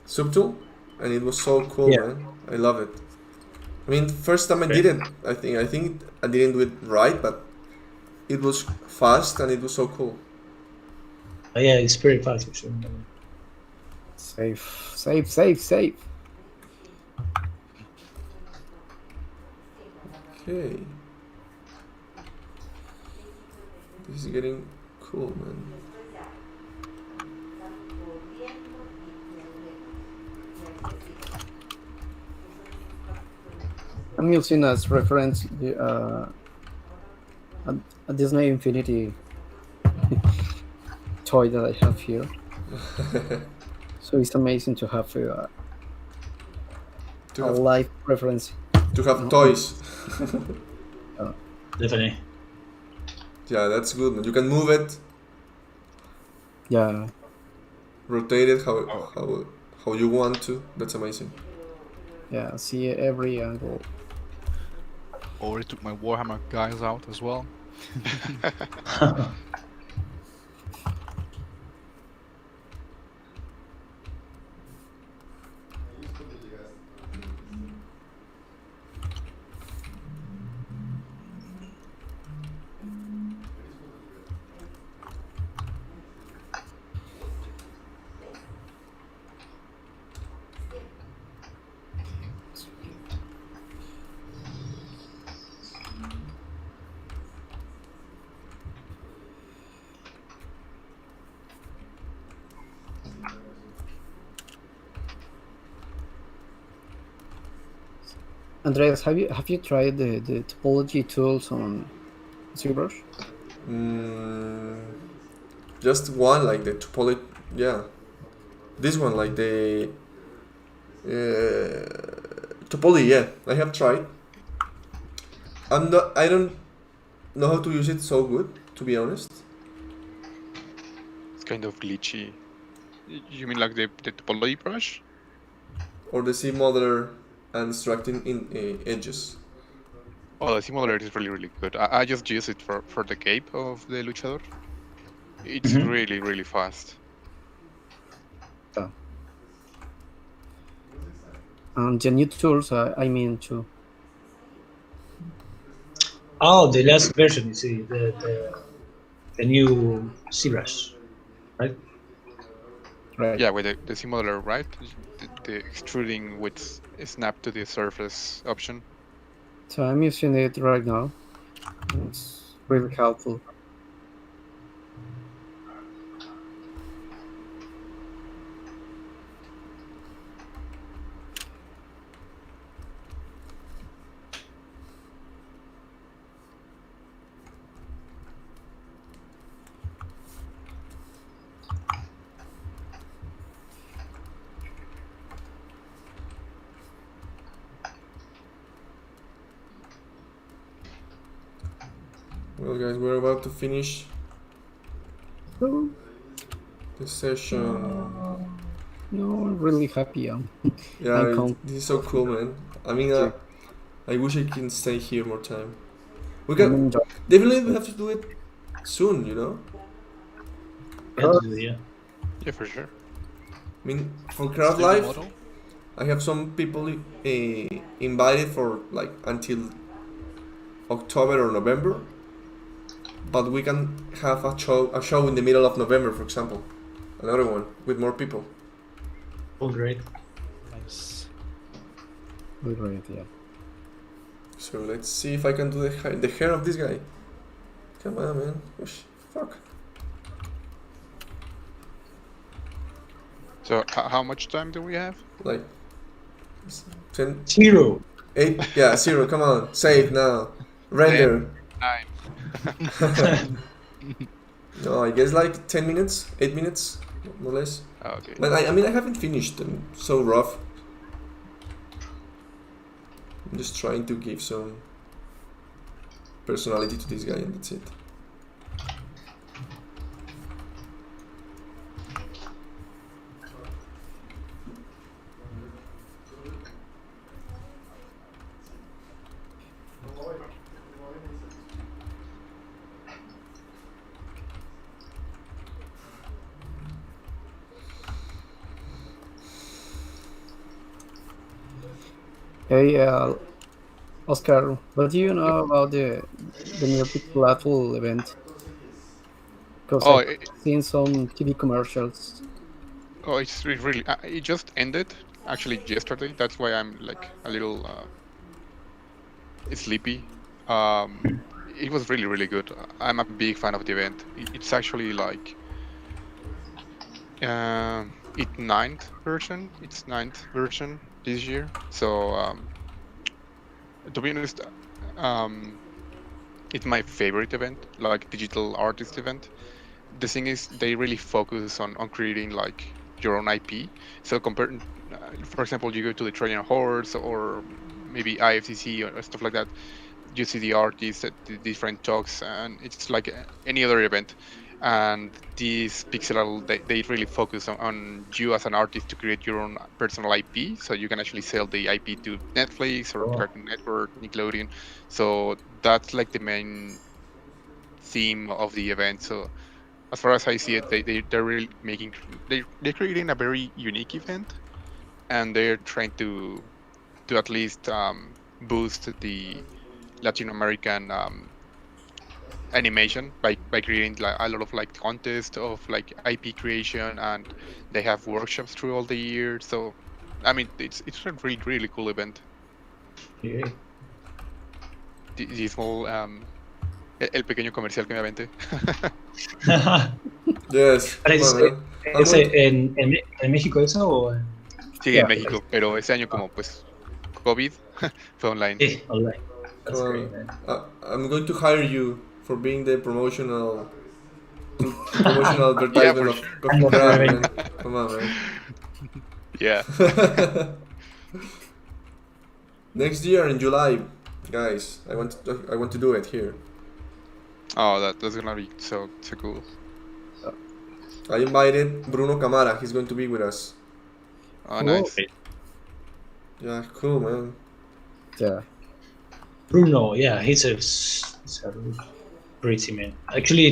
subtool, and it was so cool, man. I love it. I mean, first time I did it, I think I didn't do it right, but it was fast and it was so cool. Yeah, it's pretty fast actually. Safe. Okay. This is getting cool, man. I'm using as reference a Disney Infinity toy that I have here. So it's amazing to have a live reference. To have toys. Definitely. Yeah, that's good, man. You can move it, Yeah. rotate it how you want to. That's amazing. Yeah, see every angle. Already took my Warhammer guys out as well. Andreas, have you tried the topology tools on ZBrush? Just one, like the topology. Yeah, this one, like the topology. Yeah, I have tried. I don't know how to use it so good, to be honest. It's kind of glitchy. You mean like the topology brush? Or the modeler and extracting in edges. Oh, the simulator is really good. I just use it for the cape of the luchador. It's really fast. And the new tools, I mean too. Oh, the last version, you see, the new ZBrush, right? Right. Yeah, with the simulator, right? The extruding with snap to the surface option. So I'm using it right now. It's really helpful. Well, guys, we're about to finish the session. No, I'm really happy. Yeah, this is so cool, man. I mean, I wish I can stay here more time. We can definitely have to do it soon, you know. Yeah. Yeah, for sure. I mean, for Crowd Life, I have some people invited for like until October or November, but we can have a show in the middle of November, for example, another one with more people. Oh, great. Nice. Great, yeah. So let's see if I can do the hair of this guy. Come on, man. Whoosh. Fuck. So how much time do we have? Like 10, 0. 8, yeah, 0. Come on, save now. Render. 9. No, I guess like 10 minutes, 8 minutes, more or less. Okay. But I mean, I haven't finished. I'm so rough. I'm just trying to give some personality to this guy, and that's it. Hey, Oscar, what do you know about the new Pixel event? Because Oh, I've seen some TV commercials. Oh, it's really. It just ended actually yesterday. That's why I'm like a little sleepy. It was really good. I'm a big fan of the event. It's actually like it's ninth version. It's ninth version this year. So to be honest, it's my favorite event, like digital artist event. The thing is, they really focus on creating like your own IP. So compared, for example, you go to the Trojan Horse or maybe IFCC or stuff like that, you see the artists at the different talks, and it's like any other event. And these pixel, they really focus on you as an artist to create your own personal IP, so you can actually sell the IP to Netflix or Cartoon Network, Nickelodeon. So that's like the main theme of the event. So as far as I see it, they're really making they're creating a very unique event, and they're trying to at least boost the Latin American animation by creating like a lot of like contests of like IP creation, and they have workshops through all the year. So I mean, it's a really cool event. Yeah. The small el pequeño comercial que me aventé. Yes. Pero come on, man. ¿es en México eso o en Sigue en México, pero ese año como pues COVID fue online. sí, online? That's Come great, on. man. I'm going to hire you for being the promotional advertisement for of Crad, man. Come on, man. Yeah. Next year in July, guys, I want to do it here. Oh, that's gonna be so cool. I invited Bruno Camara. He's going to be with us. Oh, nice. Yeah, cool, man. Yeah. Bruno, yeah, he's a crazy man. Actually,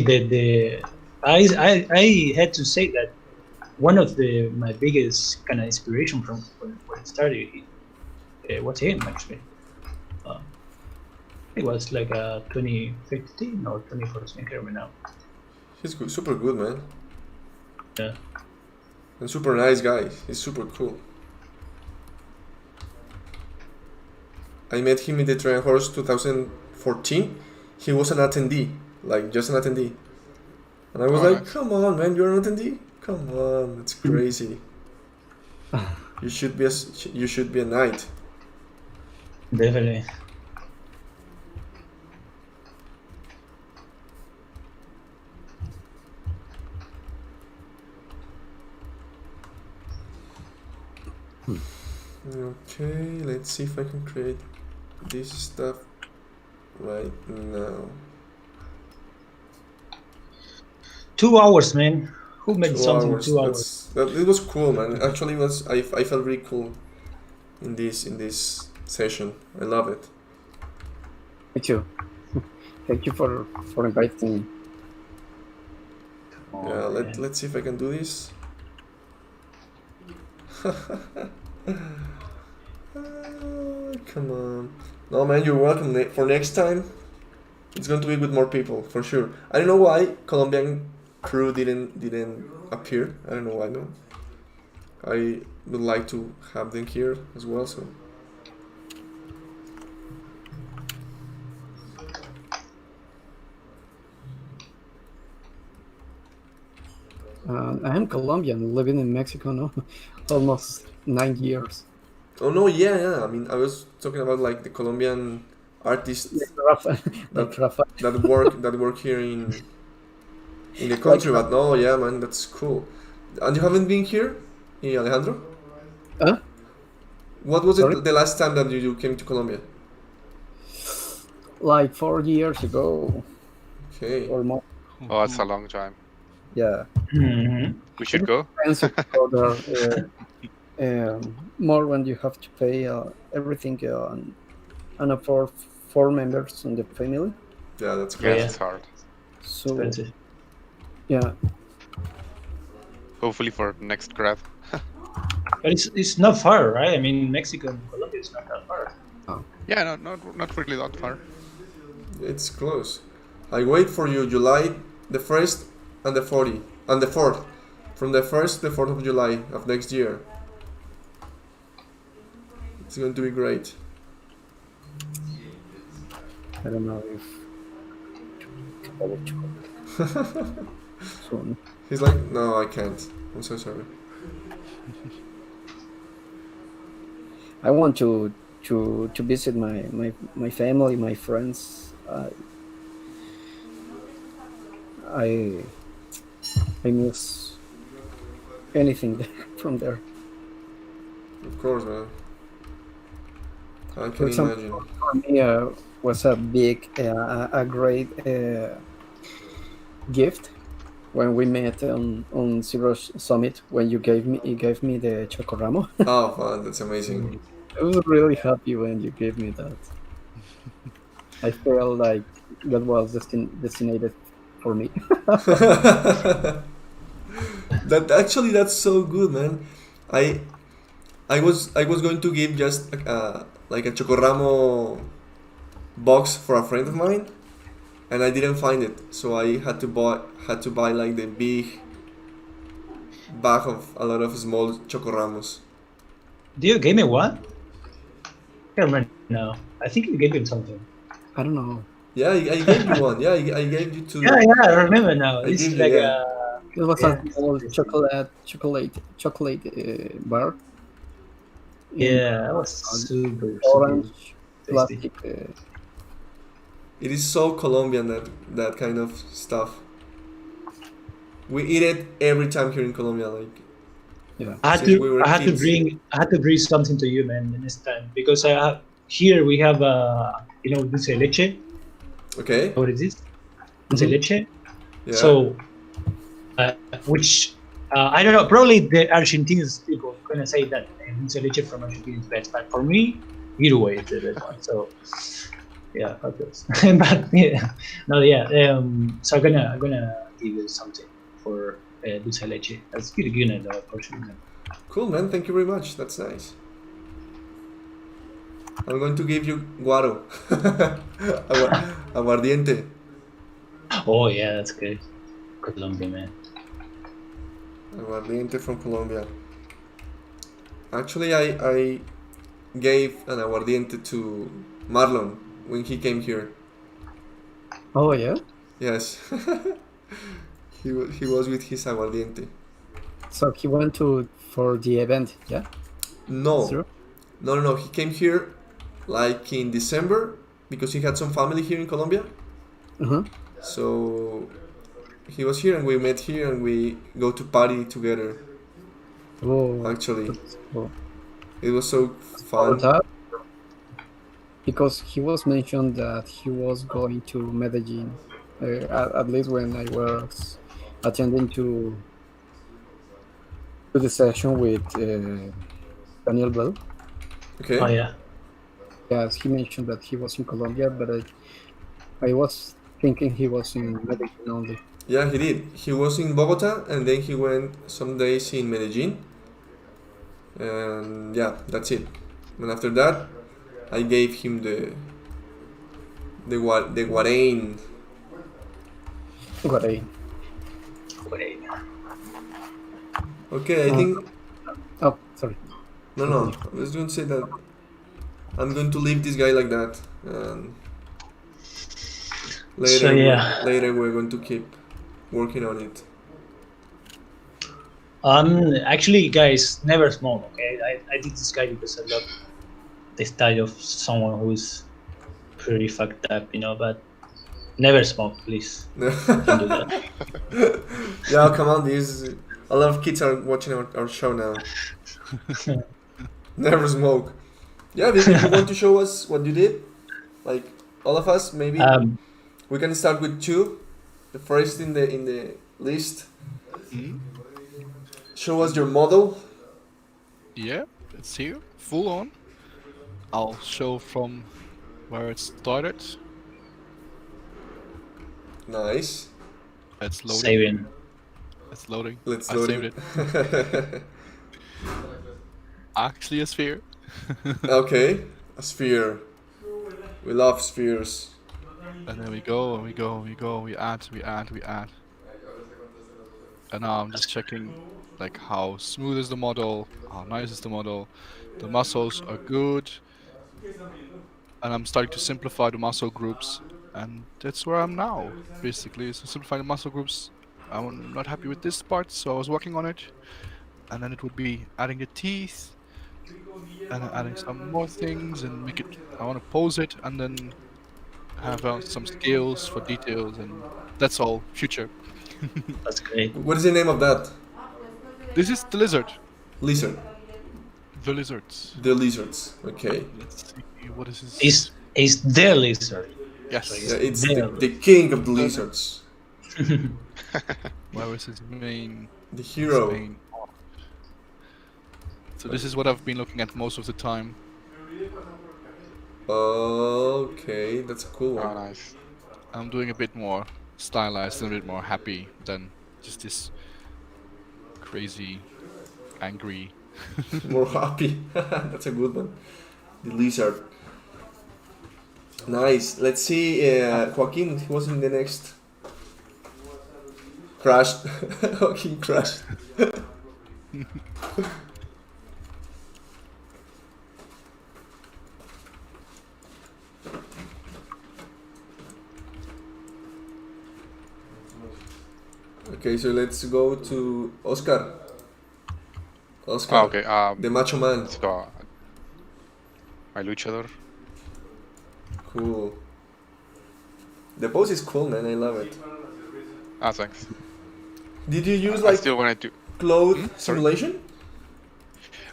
I had to say that one of my biggest kind of inspiration from when it started was him actually. It was like 2015 or 2014, I can't remember now. He's good, super good, man. Yeah. And super nice guy. He's super cool. I met him in the Trojan Horse 2014. He was an attendee, like just an attendee. And I was like, nice. come on, man, you're an attendee? Come on, it's crazy. You should be a knight. Definitely. Okay, let's see if I can create this stuff right now. 2 hours, man. Who made 2 something hours. 2 hours? It was cool, man. Actually, I felt really cool in this session. I love it. Me too. Thank you for inviting me. Yeah, let's see if I can do this. Come on. No, man, you're welcome for next time. It's going to be with more people, for sure. I don't know why Colombian crew didn't appear. I don't know why, no. I would like to have them here as well, so I am Colombian, living in Mexico now, almost 9 years. Oh no, yeah. I mean, I was talking about like the Colombian artists Rafa, that like Rafa. that work here in the Like country. But no, yeah, man, that's cool. And you haven't been here, Alejandro? Huh? What was Sorry? it the last time that you came to Colombia? Like 4 years ago Okay. or more. Oh, that's a long time. Yeah. Mhm. We should go. Expensive to go there. More when you have to pay everything and for 4 members in the family. Yeah, that's Yeah, great. Yeah. it's hard. So Expensive. yeah, Hopefully for next grad. But it's not far, right? I mean, Mexico and Colombia is not that far. Yeah, not really that far. It's close. I wait for you July the 1st and the 4th. From the 1st to the 4th of July of next year. It's going to be great. I don't know if I will soon. He's like, no, I can't. I'm so sorry. I want to visit my family, my friends. I miss anything from there. Of course, man. I For can example, imagine. for me, was a big, a great gift when we met on Zero Summit when you gave me the chocoramo. Oh, man, that's amazing. I was really happy when you gave me that. I felt like God was destined for me. That's so good, man. I was going to give just like a chocoramo box for a friend of mine, and I didn't find it, so I had to buy like the big bag of a lot of small chocoramos. Do you gave me one? I can't remember now. I think you gave him something. I don't know. Yeah, I gave you one. Yeah, I gave you two. Yeah, I remember now. I It's give you, like yeah. It was Yeah. a small chocolate bar. yeah, that was super Orange tasty. plastic. It is so Colombian that kind of stuff. We eat it every time here in Colombia. Like, Yeah. I had since we were to kids. bring something to you, man, the next time, because here we have dulce de leche. okay, What is this? Dulce de leche. yeah. So, which I don't know. Probably the Argentinians people gonna say that dulce de leche from Argentina is best, but for me, Uruguay is the best one. So, yeah, fuck those. But yeah, no, yeah. So I'm gonna give you something for dulce de leche. That's pretty good, though, unfortunately. Cool, man. Thank you very much. That's nice. I'm going to give you guaro. Aguardiente. Oh yeah, that's good. Colombia, man. Aguardiente from Colombia. Actually, I gave an aguardiente to Marlon when he came here. Oh yeah. Yes. he was with his aguardiente. So he went for the event. Yeah. No. Sure. No. He came here like in December because he had some family here in Colombia. Uh-huh. So he was here and we met here and we go to party together. Oh. Actually, Oh. it was so For fun. that, because he was mentioned that he was going to Medellin, at least when I was attending to the session with Daniel Bell. Okay. Oh yeah. Yes, he mentioned that he was in Colombia, but I was thinking he was in Medellin only. Yeah, he did. He was in Bogota and then he went some days in Medellin. And yeah, that's it. And after that, I gave him the guarain. Guarain. Okay, I think Oh, sorry. no. I was going to say that I'm going to leave this guy like that. And later, So, yeah. later we're going to keep working on it. Actually, guys, never smoke. Okay, I did this guy because I love the style of someone who is pretty fucked up, But never smoke, please. Don't do that. Yeah, come on, these a lot of kids are watching our show now. Never smoke. Yeah, maybe you want to show us what you did, like all of us. Maybe we can start with two. The first in the list. Mhm. Show us your model. Yeah, it's here, full on. I'll show from where it started. Nice. It's loading. Saving. It's loading. Let's I load saved it. it. Actually, a sphere. Okay, a sphere. We love spheres. And then we go, and we go, and we go, we add. And now I'm just checking like how smooth is the model, how nice is the model, the muscles are good. And I'm starting to simplify the muscle groups, and that's where I'm now, basically. So simplifying the muscle groups, I'm not happy with this part, so I was working on it. And then it would be adding the teeth, and then adding some more things, and make it, I want to pose it, and then have some scales for details, and that's all future. That's great. What is the name of that? This is the lizard. Lizard. The lizards. The lizards. Okay. Let's see, what is this? Is the lizard. Yes. Yeah, it's the king of the lizards. Where is his main? The his hero. main art? So this is what I've been looking at most of the time. Okay, that's a cool Oh, one. nice. I'm doing a bit more stylized and a bit more happy than just this crazy, angry. More happy. That's a good one. The lizard. Nice. Let's see. Joaquin, he was in the next. Crashed. Joaquin crashed. Okay, so let's go to Oscar. Oscar, Oh, okay. the macho man. So, my luchador. Cool. The pose is cool, man. I love it. Ah, thanks. Did you use I like still wanted to. cloth Sorry? simulation?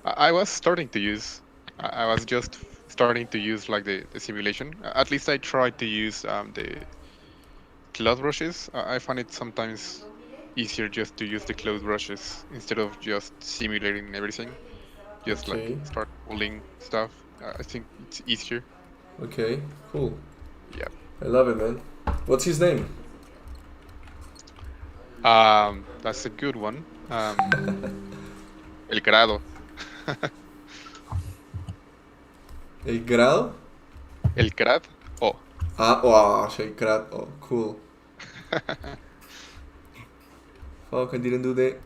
I was starting to use. I was just starting to use like the simulation. At least I tried to use the cloth brushes. I find it sometimes easier just to use the cloth brushes instead of just simulating everything. Just Okay. like start pulling stuff. I think it's easier. Okay, cool. Yeah. I love it, man. What's his name? That's a good one. El Grado. El Grado? El Crad. Oh. Ah, wow, el Crad. Oh, cool. Fuck, I didn't do the.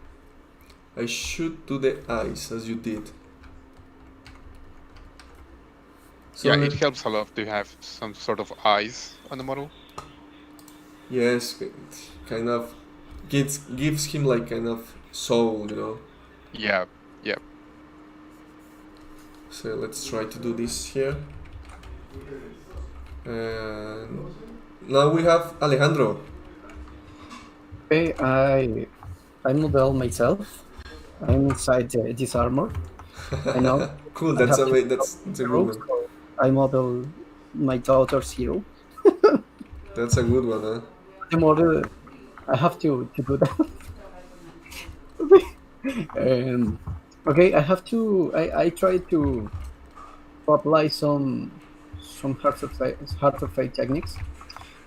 I should do the eyes as you did. So Yeah, it helps a lot to have some sort of eyes on the model. yes, it kind of gives him like kind of soul, you know. Yeah, yeah. So let's try to do this here. And now we have Alejandro. Okay, I model myself. I'm inside this armor. I know. Cool, I that's have a to that's a Zero, good one. so I model my daughter Zero. That's a good one, huh? The model, I have to do that. Okay, I have to. I try to apply some heart of fate techniques.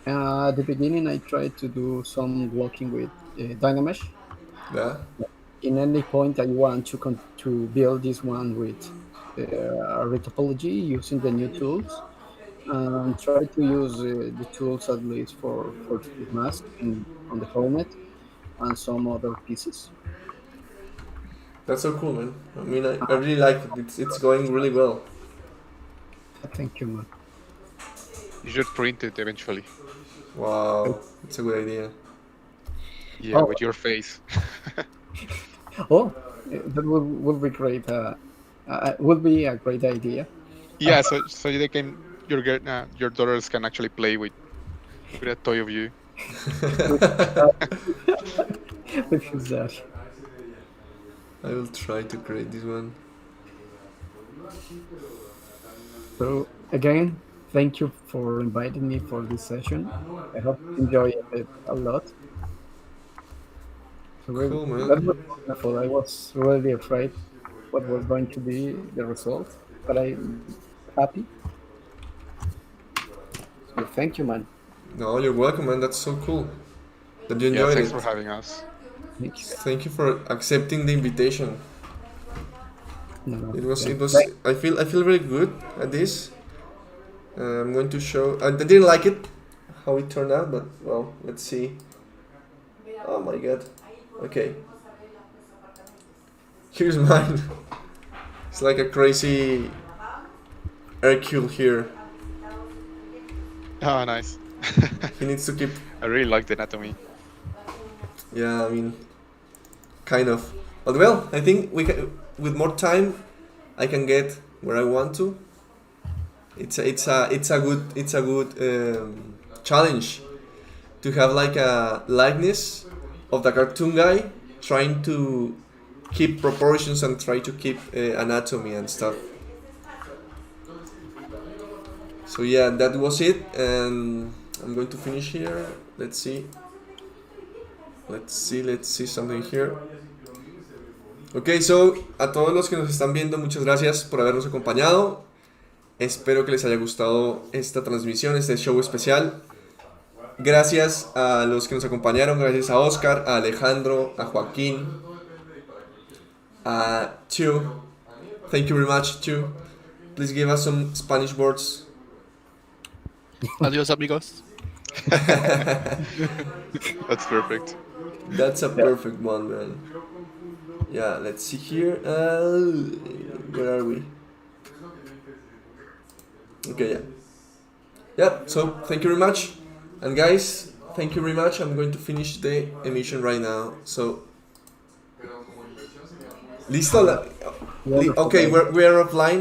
At the beginning, I tried to do some blocking with Dynamesh. Yeah. In any point, I want to build this one with retopology using the new tools, and try to use the tools at least for the mask and on the helmet and some other pieces. That's so cool, man. I mean, I really like it. It's going really well. Thank you, man. You should print it eventually. Wow, it's a good idea. Yeah, Oh. with your face. Oh, that would be great. Would be a great idea. Yeah, so they can your daughters can actually play with a toy of you. With his dad. I will try to create this one. So again, thank you for inviting me for this session. I hope you enjoyed it a lot. So Cool, man. that was wonderful. I was really afraid what was going to be the result, but I'm happy. So thank you, man. No, you're welcome, man. That's so cool that you Yeah, enjoyed thanks it. for having us. Thank you. Thank you for accepting the invitation. No, It was yeah. it was. I feel really good at this. I'm going to show. I didn't like it how it turned out, but well, let's see. Oh my god. Okay. Here's mine. It's like a crazy Hercule here. Oh, nice. He needs to keep. I really like the anatomy. Yeah, I mean, kind of. But well, I think with more time, I can get where I want to. It's a good challenge to have like a likeness of the cartoon guy trying to keep proportions and try to keep anatomy and stuff. So yeah, that was it, and I'm going to finish here. Let's see something here. Ok, so a todos los que nos están viendo, muchas gracias por habernos acompañado. Espero que les haya gustado esta transmisión, este show especial. Gracias a los que nos acompañaron, gracias a Oscar, a Alejandro, a Joaquín, a Chu. Thank you very much, Chu. Please give us some Spanish words. Adiós, amigos. That's perfect. That's a perfect one, man. Yeah, let's see here. Where are we? Okay, yeah. Yeah, so thank you very much. And guys, thank you very much. I'm going to finish the emission right now. So, listo. Okay, we are offline.